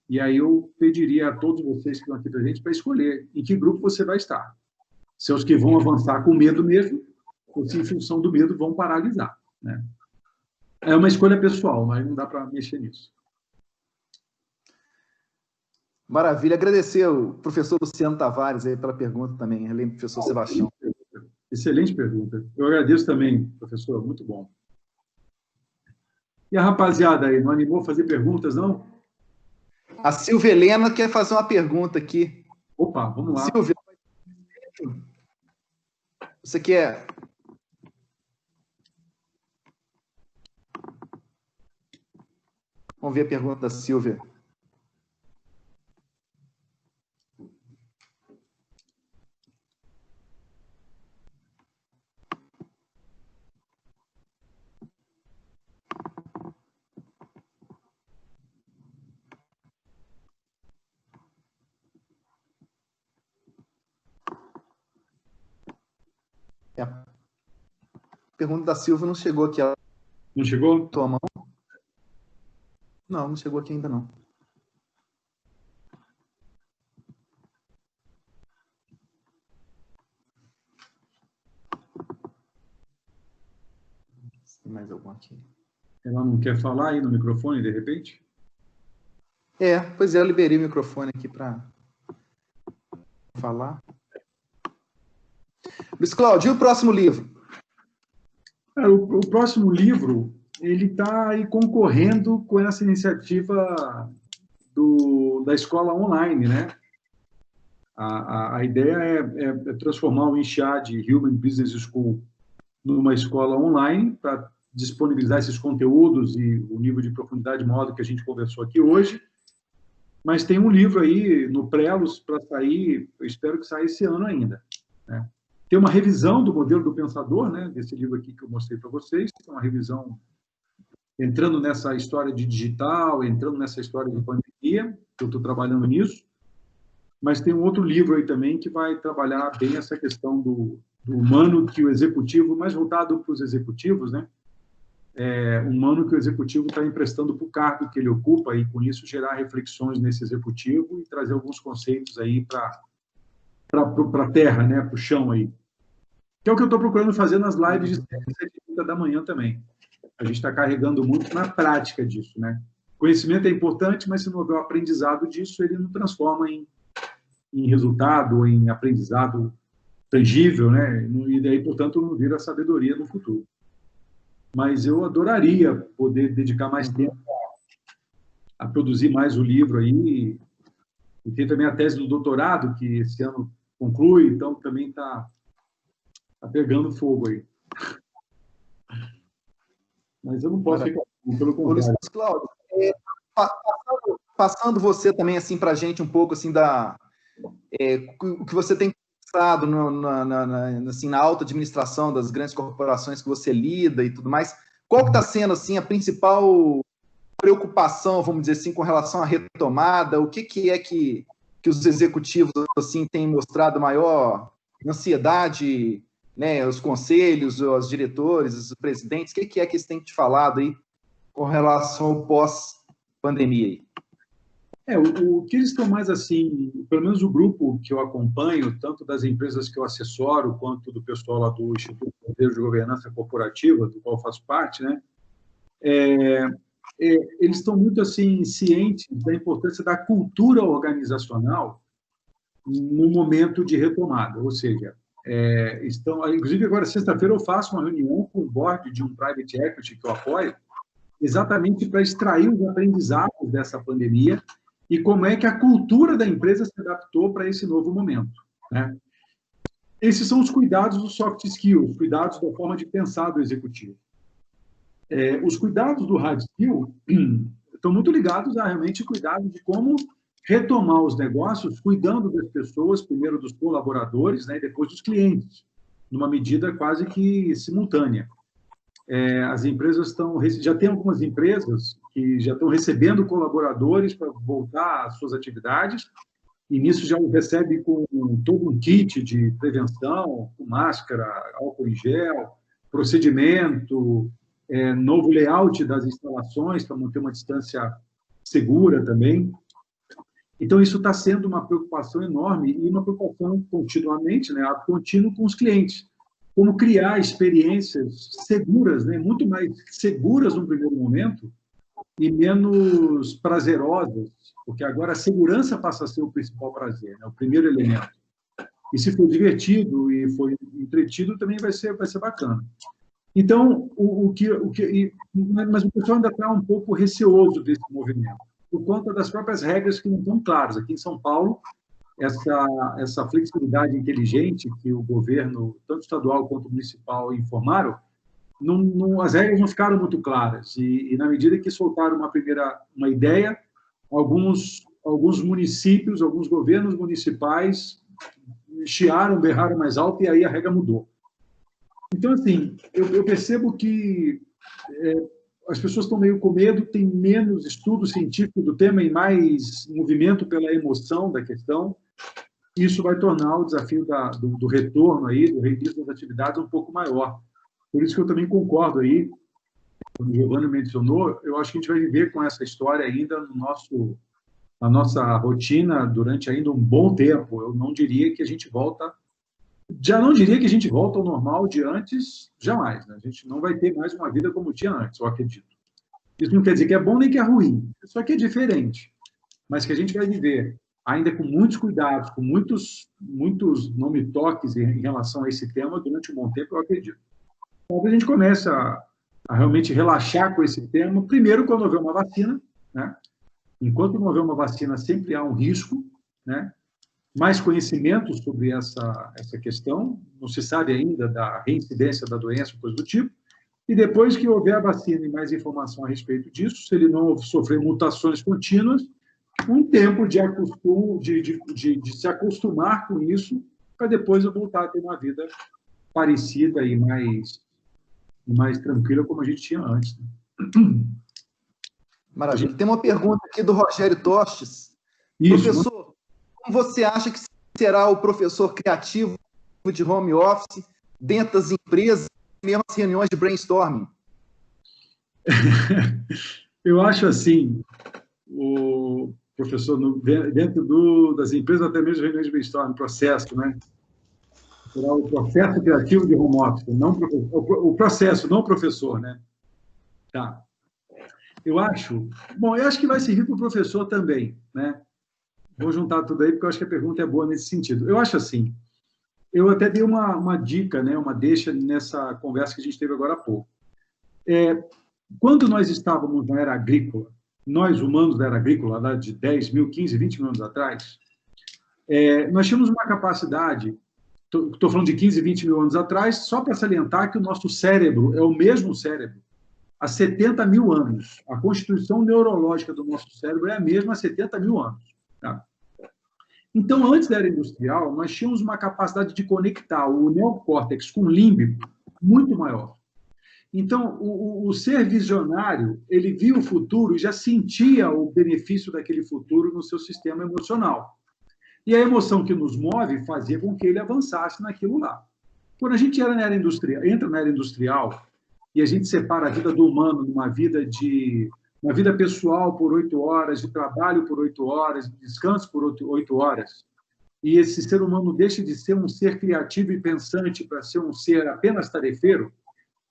S3: E aí eu pediria a todos vocês que estão aqui para a gente para escolher em que grupo você vai estar. Se é os que vão avançar com medo mesmo, ou se, em função do medo, vão paralisar, né? É uma escolha pessoal, mas não dá para mexer nisso.
S1: Maravilha. Agradecer ao professor Luciano Tavares aí pela pergunta também, além do professor Sebastião.
S3: Excelente pergunta. Eu agradeço também, professor. Muito bom. E a rapaziada aí, não animou a fazer perguntas, não?
S1: A Silvia Helena quer fazer uma pergunta aqui.
S3: Opa, vamos lá.
S1: Silvia, você quer... Vamos ver a pergunta da Silvia. A pergunta da Silvia não chegou aqui. Ela...
S3: Não chegou?
S1: Tua mão? Não, não chegou aqui ainda não. Tem mais algum aqui?
S3: Ela não quer falar aí no microfone, de repente?
S1: Pois é, eu liberei o microfone aqui para falar. Luiz Cláudio, e o próximo livro?
S3: O próximo livro, ele está aí concorrendo com essa iniciativa da escola online, né? A ideia é transformar o INSEAD Human Business School numa escola online para disponibilizar esses conteúdos e o nível de profundidade maior do que a gente conversou aqui hoje. mas tem um livro aí no Prelos para sair, eu espero que saia esse ano ainda, né? Tem uma revisão do modelo do pensador, né, desse livro aqui que eu mostrei para vocês, tem uma revisão entrando nessa história de digital, entrando nessa história de pandemia, que eu estou trabalhando nisso, mas tem um outro livro aí também que vai trabalhar bem essa questão do humano que o executivo, mais voltado para os executivos, né? Humano que o executivo está emprestando para o cargo que ele ocupa e, com isso, gerar reflexões nesse executivo e trazer alguns conceitos aí para a terra, né? Para o chão aí. Que é o que eu estou procurando fazer nas lives de 7h30 da manhã também. A gente está carregando muito na prática disso, né? Conhecimento é importante, mas se não houver o aprendizado disso, ele não transforma em resultado ou em aprendizado tangível, né? E daí, portanto, não vira sabedoria no futuro. Mas eu adoraria poder dedicar mais tempo a produzir mais o livro aí. E tem também a tese do doutorado, que esse ano conclui, então também está pegando fogo aí. Mas eu não posso ficar pelo contrário.
S1: Cláudio, passando você também assim para a gente um pouco assim o que você tem pensado assim, na alta administração das grandes corporações que você lida e tudo mais, qual que está sendo assim a principal preocupação, vamos dizer assim, com relação à retomada? O que é que os executivos assim têm mostrado maior ansiedade, né? Os conselhos, os diretores, os presidentes, o que é que eles têm te falado aí com relação ao pós-pandemia aí?
S3: O que eles estão mais assim, pelo menos o grupo que eu acompanho, tanto das empresas que eu assessoro, quanto do pessoal lá do Instituto Brasileiro de Governança Corporativa, do qual eu faço parte, né? Eles estão muito assim cientes da importância da cultura organizacional no momento de retomada, ou seja, inclusive agora sexta-feira eu faço uma reunião com o board de um private equity que eu apoio, exatamente para extrair os aprendizados dessa pandemia e como é que a cultura da empresa se adaptou para esse novo momento, né? Esses são os cuidados dos soft skills, cuidados da forma de pensar do executivo. Os cuidados do hard skill estão muito ligados a realmente cuidado de como retomar os negócios, cuidando das pessoas, primeiro dos colaboradores, né, e depois dos clientes, numa medida quase que simultânea. As empresas já tem algumas empresas que já estão recebendo colaboradores para voltar às suas atividades, e nisso já recebe com todo um kit de prevenção, com máscara, álcool em gel, procedimento, novo layout das instalações para manter uma distância segura também. Então, isso está sendo uma preocupação enorme e uma preocupação continuamente, né, contínuo com os clientes. Como criar experiências seguras, né, muito mais seguras no primeiro momento e menos prazerosas, porque agora a segurança passa a ser o principal prazer, né, o primeiro elemento. E se for divertido e for entretido, também vai ser bacana. Então, mas o pessoal ainda está um pouco receoso desse movimento, por conta das próprias regras que não estão claras. Aqui em São Paulo, essa flexibilidade inteligente que o governo, tanto estadual quanto municipal, informaram, as regras não ficaram muito claras. E na medida que soltaram uma ideia, alguns municípios, alguns governos municipais chiaram, berraram mais alto, e aí a regra mudou. Então, assim, eu percebo que as pessoas estão meio com medo, tem menos estudo científico do tema e mais movimento pela emoção da questão. Isso vai tornar o desafio do retorno aí, do reinício das atividades um pouco maior. Por isso que eu também concordo aí, como o Giovanni mencionou, eu acho que a gente vai viver com essa história ainda na nossa rotina durante ainda um bom tempo. Eu não diria que a gente volta... Já não diria que a gente volta ao normal de antes, jamais, né? A gente não vai ter mais uma vida como tinha antes, eu acredito. Isso não quer dizer que é bom nem que é ruim, só que é diferente. Mas que a gente vai viver ainda com muitos cuidados, com muitos não me toques em relação a esse tema durante um bom tempo, eu acredito. Talvez a gente comece a realmente relaxar com esse tema, primeiro quando houver uma vacina, né? Enquanto não houver uma vacina, sempre há um risco, né? Mais conhecimento sobre essa questão, não se sabe ainda da reincidência da doença, coisa do tipo, e depois que houver a vacina e mais informação a respeito disso, se ele não sofrer mutações contínuas, um tempo de se acostumar com isso, para depois eu voltar a ter uma vida parecida e mais tranquila como a gente tinha antes.
S1: Maravilha. Tem uma pergunta aqui do Rogério Tostes.
S3: Isso,
S1: professor, como você acha que será o professor criativo de home office dentro das empresas, mesmo as reuniões de brainstorming?
S3: Eu acho assim, o professor, dentro das empresas, até mesmo reuniões de brainstorming, processo, né? Será o processo criativo de home office, não o processo, não o professor, né? Tá. Eu acho que vai servir para o professor também, né? Vou juntar tudo aí, porque eu acho que a pergunta é boa nesse sentido. Eu acho assim, eu até dei uma dica, né? Uma deixa nessa conversa que a gente teve agora há pouco. Quando nós estávamos na era agrícola, nós humanos da era agrícola, lá de 10 mil, 15, 20 mil anos atrás, nós tínhamos uma capacidade, estou falando de 15, 20 mil anos atrás, só para salientar que o nosso cérebro é o mesmo cérebro há 70 mil anos. A constituição neurológica do nosso cérebro é a mesma há 70 mil anos. Tá? Então, antes da era industrial, nós tínhamos uma capacidade de conectar o neocórtex com o límbico muito maior. Então, o ser visionário, ele via o futuro e já sentia o benefício daquele futuro no seu sistema emocional. E a emoção que nos move fazia com que ele avançasse naquilo lá. Quando a gente entra na era industrial e a gente separa a vida do humano numa vida pessoal por 8 horas, de trabalho por 8 horas, de descanso por 8 horas, e esse ser humano deixa de ser um ser criativo e pensante para ser um ser apenas tarefeiro,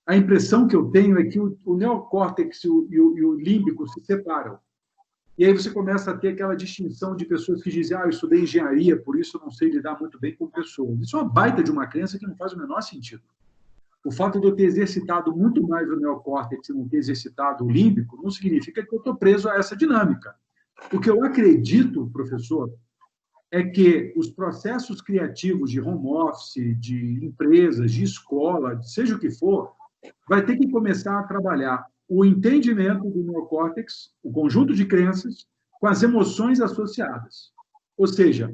S3: a impressão que eu tenho é que o neocórtex e o límbico se separam. E aí você começa a ter aquela distinção de pessoas que dizem eu estudei engenharia, por isso eu não sei lidar muito bem com pessoas. Isso é uma baita de uma crença que não faz o menor sentido. O fato de eu ter exercitado muito mais o neocórtex e não ter exercitado o límbico não significa que eu estou preso a essa dinâmica. O que eu acredito, professor, é que os processos criativos de home office, de empresas, de escola, seja o que for, vai ter que começar a trabalhar o entendimento do neocórtex, o conjunto de crenças, com as emoções associadas. Ou seja,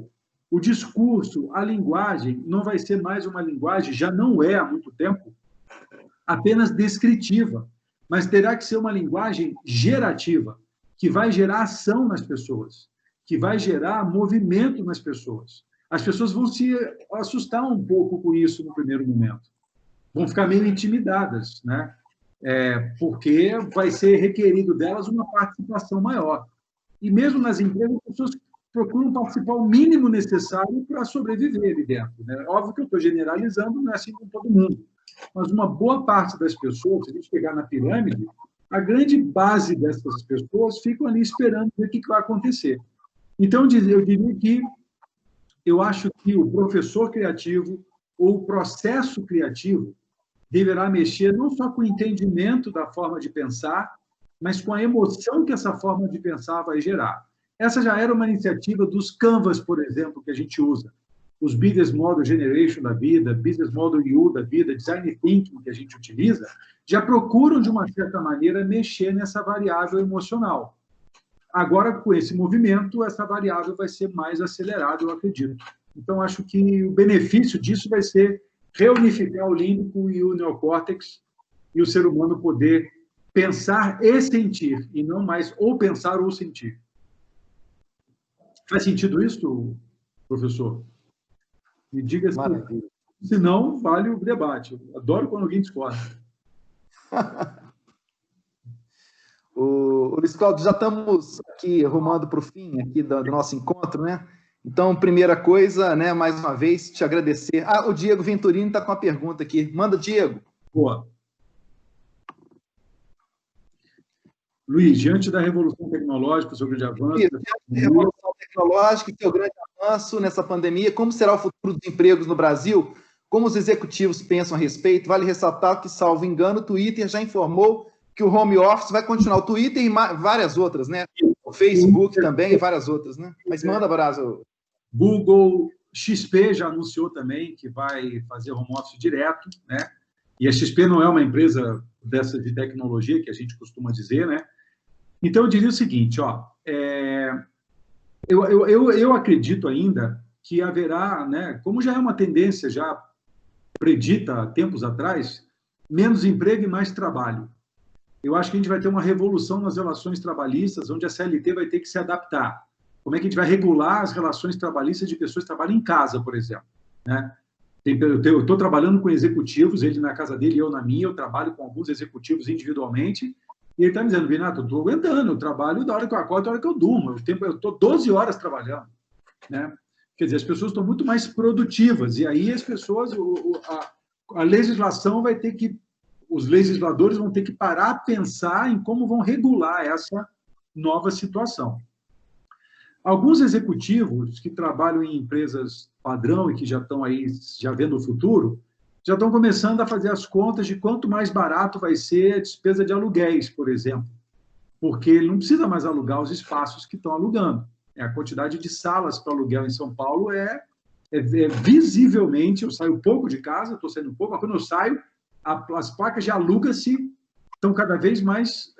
S3: o discurso, a linguagem, não vai ser mais uma linguagem, já não é há muito tempo, apenas descritiva, mas terá que ser uma linguagem gerativa, que vai gerar ação nas pessoas, que vai gerar movimento nas pessoas. As pessoas vão se assustar um pouco com isso no primeiro momento. Vão ficar meio intimidadas, né? Porque vai ser requerido delas uma participação maior. E mesmo nas empresas, as pessoas procuram participar o mínimo necessário para sobreviver ali dentro, né? Óbvio que eu estou generalizando, não é assim com todo mundo. Mas uma boa parte das pessoas, se a gente pegar na pirâmide, a grande base dessas pessoas ficam ali esperando ver o que vai acontecer. Então, eu diria que eu acho que o professor criativo ou o processo criativo deverá mexer não só com o entendimento da forma de pensar, mas com a emoção que essa forma de pensar vai gerar. Essa já era uma iniciativa dos Canvas, por exemplo, que a gente usa. Os Business Model Generation da vida, Business Model U da vida, Design Thinking que a gente utiliza, já procuram, de uma certa maneira, mexer nessa variável emocional. Agora, com esse movimento, essa variável vai ser mais acelerada, eu acredito. Então, acho que o benefício disso vai ser reunificar o límbico e o neocórtex e o ser humano poder pensar e sentir, e não mais ou pensar ou sentir. Faz sentido isso, professor? Me diga se não, vale o debate. Eu adoro quando alguém discorda.
S1: Luiz Cláudio, já estamos aqui rumando para o fim aqui do nosso encontro, né? Então, primeira coisa, né, mais uma vez, te agradecer. O Diego Venturini está com uma pergunta aqui. Manda, Diego.
S3: Boa. Luiz, diante da revolução tecnológica, seu grande avanço...
S1: Diante da revolução tecnológica e seu grande avanço nessa pandemia, como será o futuro dos empregos no Brasil? Como os executivos pensam a respeito? Vale ressaltar que, salvo engano, o Twitter já informou que o home office vai continuar. O Twitter e várias outras, né? O Facebook também e várias outras, né? Mas manda, Brasil.
S3: Google, XP já anunciou também que vai fazer home office direto, né? E a XP não é uma empresa dessa de tecnologia, que a gente costuma dizer, né? Então, eu diria o seguinte, Eu acredito ainda que haverá, né, como já é uma tendência já predita há tempos atrás, menos emprego e mais trabalho. Eu acho que a gente vai ter uma revolução nas relações trabalhistas, onde a CLT vai ter que se adaptar. Como é que a gente vai regular as relações trabalhistas de pessoas que trabalham em casa, por exemplo, né? Eu estou trabalhando com executivos, ele na casa dele e eu na minha, eu trabalho com alguns executivos individualmente, e ele está me dizendo, Vinato, eu estou aguentando, eu trabalho da hora que eu acordo, da hora que eu durmo, eu estou 12 horas trabalhando, né? Quer dizer, as pessoas estão muito mais produtivas, e aí as pessoas, a legislação vai ter que, os legisladores vão ter que parar a pensar em como vão regular essa nova situação. Alguns executivos que trabalham em empresas padrão e que já estão aí, já vendo o futuro, já estão começando a fazer as contas de quanto mais barato vai ser a despesa de aluguéis, por exemplo, porque ele não precisa mais alugar os espaços que estão alugando. A quantidade de salas para aluguel em São Paulo é visivelmente, eu saio pouco de casa, estou saindo pouco, mas quando eu saio, as placas de aluga-se estão cada vez mais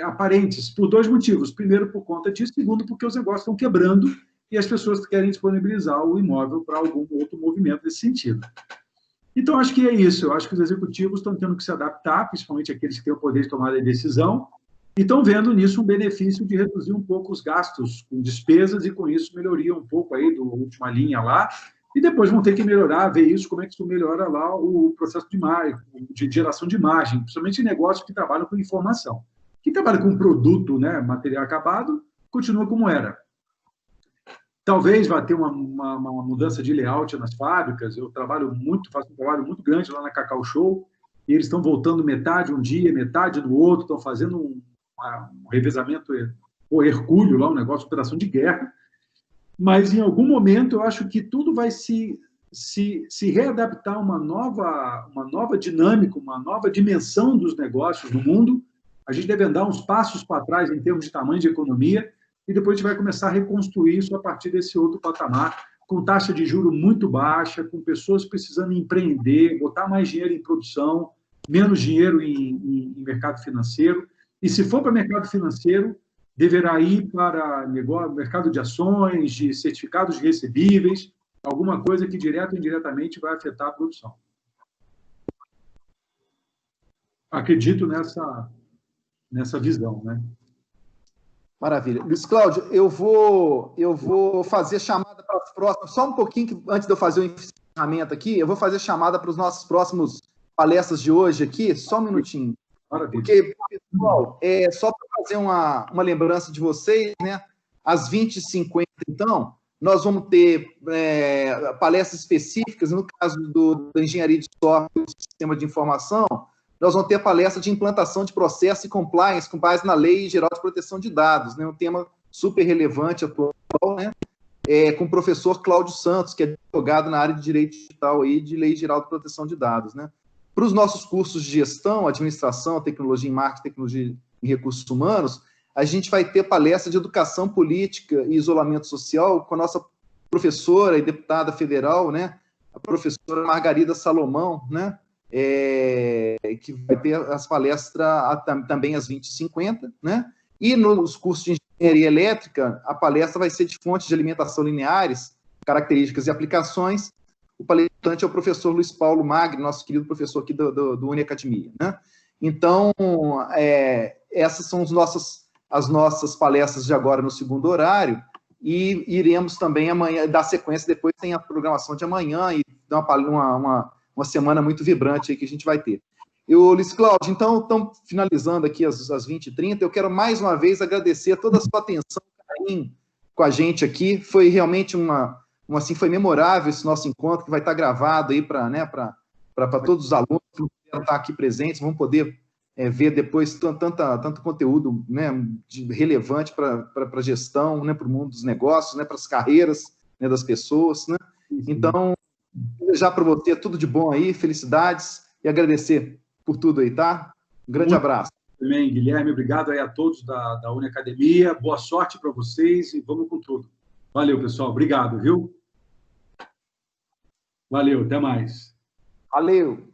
S3: aparentes, por dois motivos. Primeiro, por conta disso. Segundo, porque os negócios estão quebrando e as pessoas querem disponibilizar o imóvel para algum outro movimento nesse sentido. Então, acho que é isso. Eu acho que os executivos estão tendo que se adaptar, principalmente aqueles que têm o poder de tomar a decisão, e estão vendo nisso um benefício de reduzir um pouco os gastos com despesas e, com isso, melhoria um pouco aí do última linha lá. E depois vão ter que melhorar, ver isso, como é que isso melhora lá o processo de geração de margem, principalmente em negócios que trabalham com informação. Quem trabalha com produto, né, material acabado, continua como era. Talvez vá ter uma mudança de layout nas fábricas. Eu faço um trabalho muito grande lá na Cacau Show, e eles estão voltando metade um dia, metade no outro, estão fazendo um revezamento hercúleo lá, um negócio de operação de guerra. Mas, em algum momento, eu acho que tudo vai se readaptar a uma nova dinâmica, uma nova dimensão dos negócios no mundo. A gente deve andar uns passos para trás em termos de tamanho de economia, e depois a gente vai começar a reconstruir isso a partir desse outro patamar, com taxa de juros muito baixa, com pessoas precisando empreender, botar mais dinheiro em produção, menos dinheiro em mercado financeiro. E, se for para mercado financeiro, deverá ir para mercado de ações, de certificados de recebíveis, alguma coisa que, direto ou indiretamente, vai afetar a produção. Acredito nessa visão, né?
S1: Maravilha. Luiz Cláudio, eu vou fazer chamada para as próximas, só um pouquinho, antes de eu fazer o encerramento aqui, eu vou fazer chamada para os nossos próximos palestras de hoje aqui, só um minutinho. Porque, pessoal, só para fazer uma lembrança de vocês, né? Às 20h50, então, nós vamos ter palestras específicas, no caso da engenharia de software e sistema de informação, nós vamos ter a palestra de implantação de processo e compliance com base na Lei Geral de Proteção de Dados, né? Um tema super relevante, atual, né? Com o professor Cláudio Santos, que é advogado na área de Direito Digital aí, de Lei Geral de Proteção de Dados, né? Para os nossos cursos de gestão, administração, tecnologia em marketing, tecnologia em recursos humanos, a gente vai ter palestra de educação política e isolamento social com a nossa professora e deputada federal, né, a professora Margarida Salomão, né, que vai ter as palestras também às 20h50, né, e nos cursos de engenharia elétrica, a palestra vai ser de fontes de alimentação lineares, características e aplicações. O palestrante é o professor Luiz Paulo Magri, nosso querido professor aqui do Uniacademia, né? Então, essas são as nossas palestras de agora no segundo horário, e iremos também amanhã, dar sequência, depois tem a programação de amanhã, e uma semana muito vibrante aí que a gente vai ter. Luiz Cláudio, então, estamos finalizando aqui às 20h30, eu quero mais uma vez agradecer toda a sua atenção, carinho com a gente aqui, foi realmente assim, foi memorável esse nosso encontro, que vai estar gravado aí para todos os alunos que vão estar aqui presentes, vão poder ver depois tanto conteúdo, né, relevante para a gestão, né, para o mundo dos negócios, né, para as carreiras, né, das pessoas, né? Então, desejar para você tudo de bom aí, felicidades, e agradecer por tudo aí, tá? Um grande abraço.
S3: Também, Guilherme, obrigado aí a todos da Uniacademia, boa sorte para vocês e vamos com tudo. Valeu, pessoal. Obrigado, viu? Valeu, até mais.
S1: Valeu.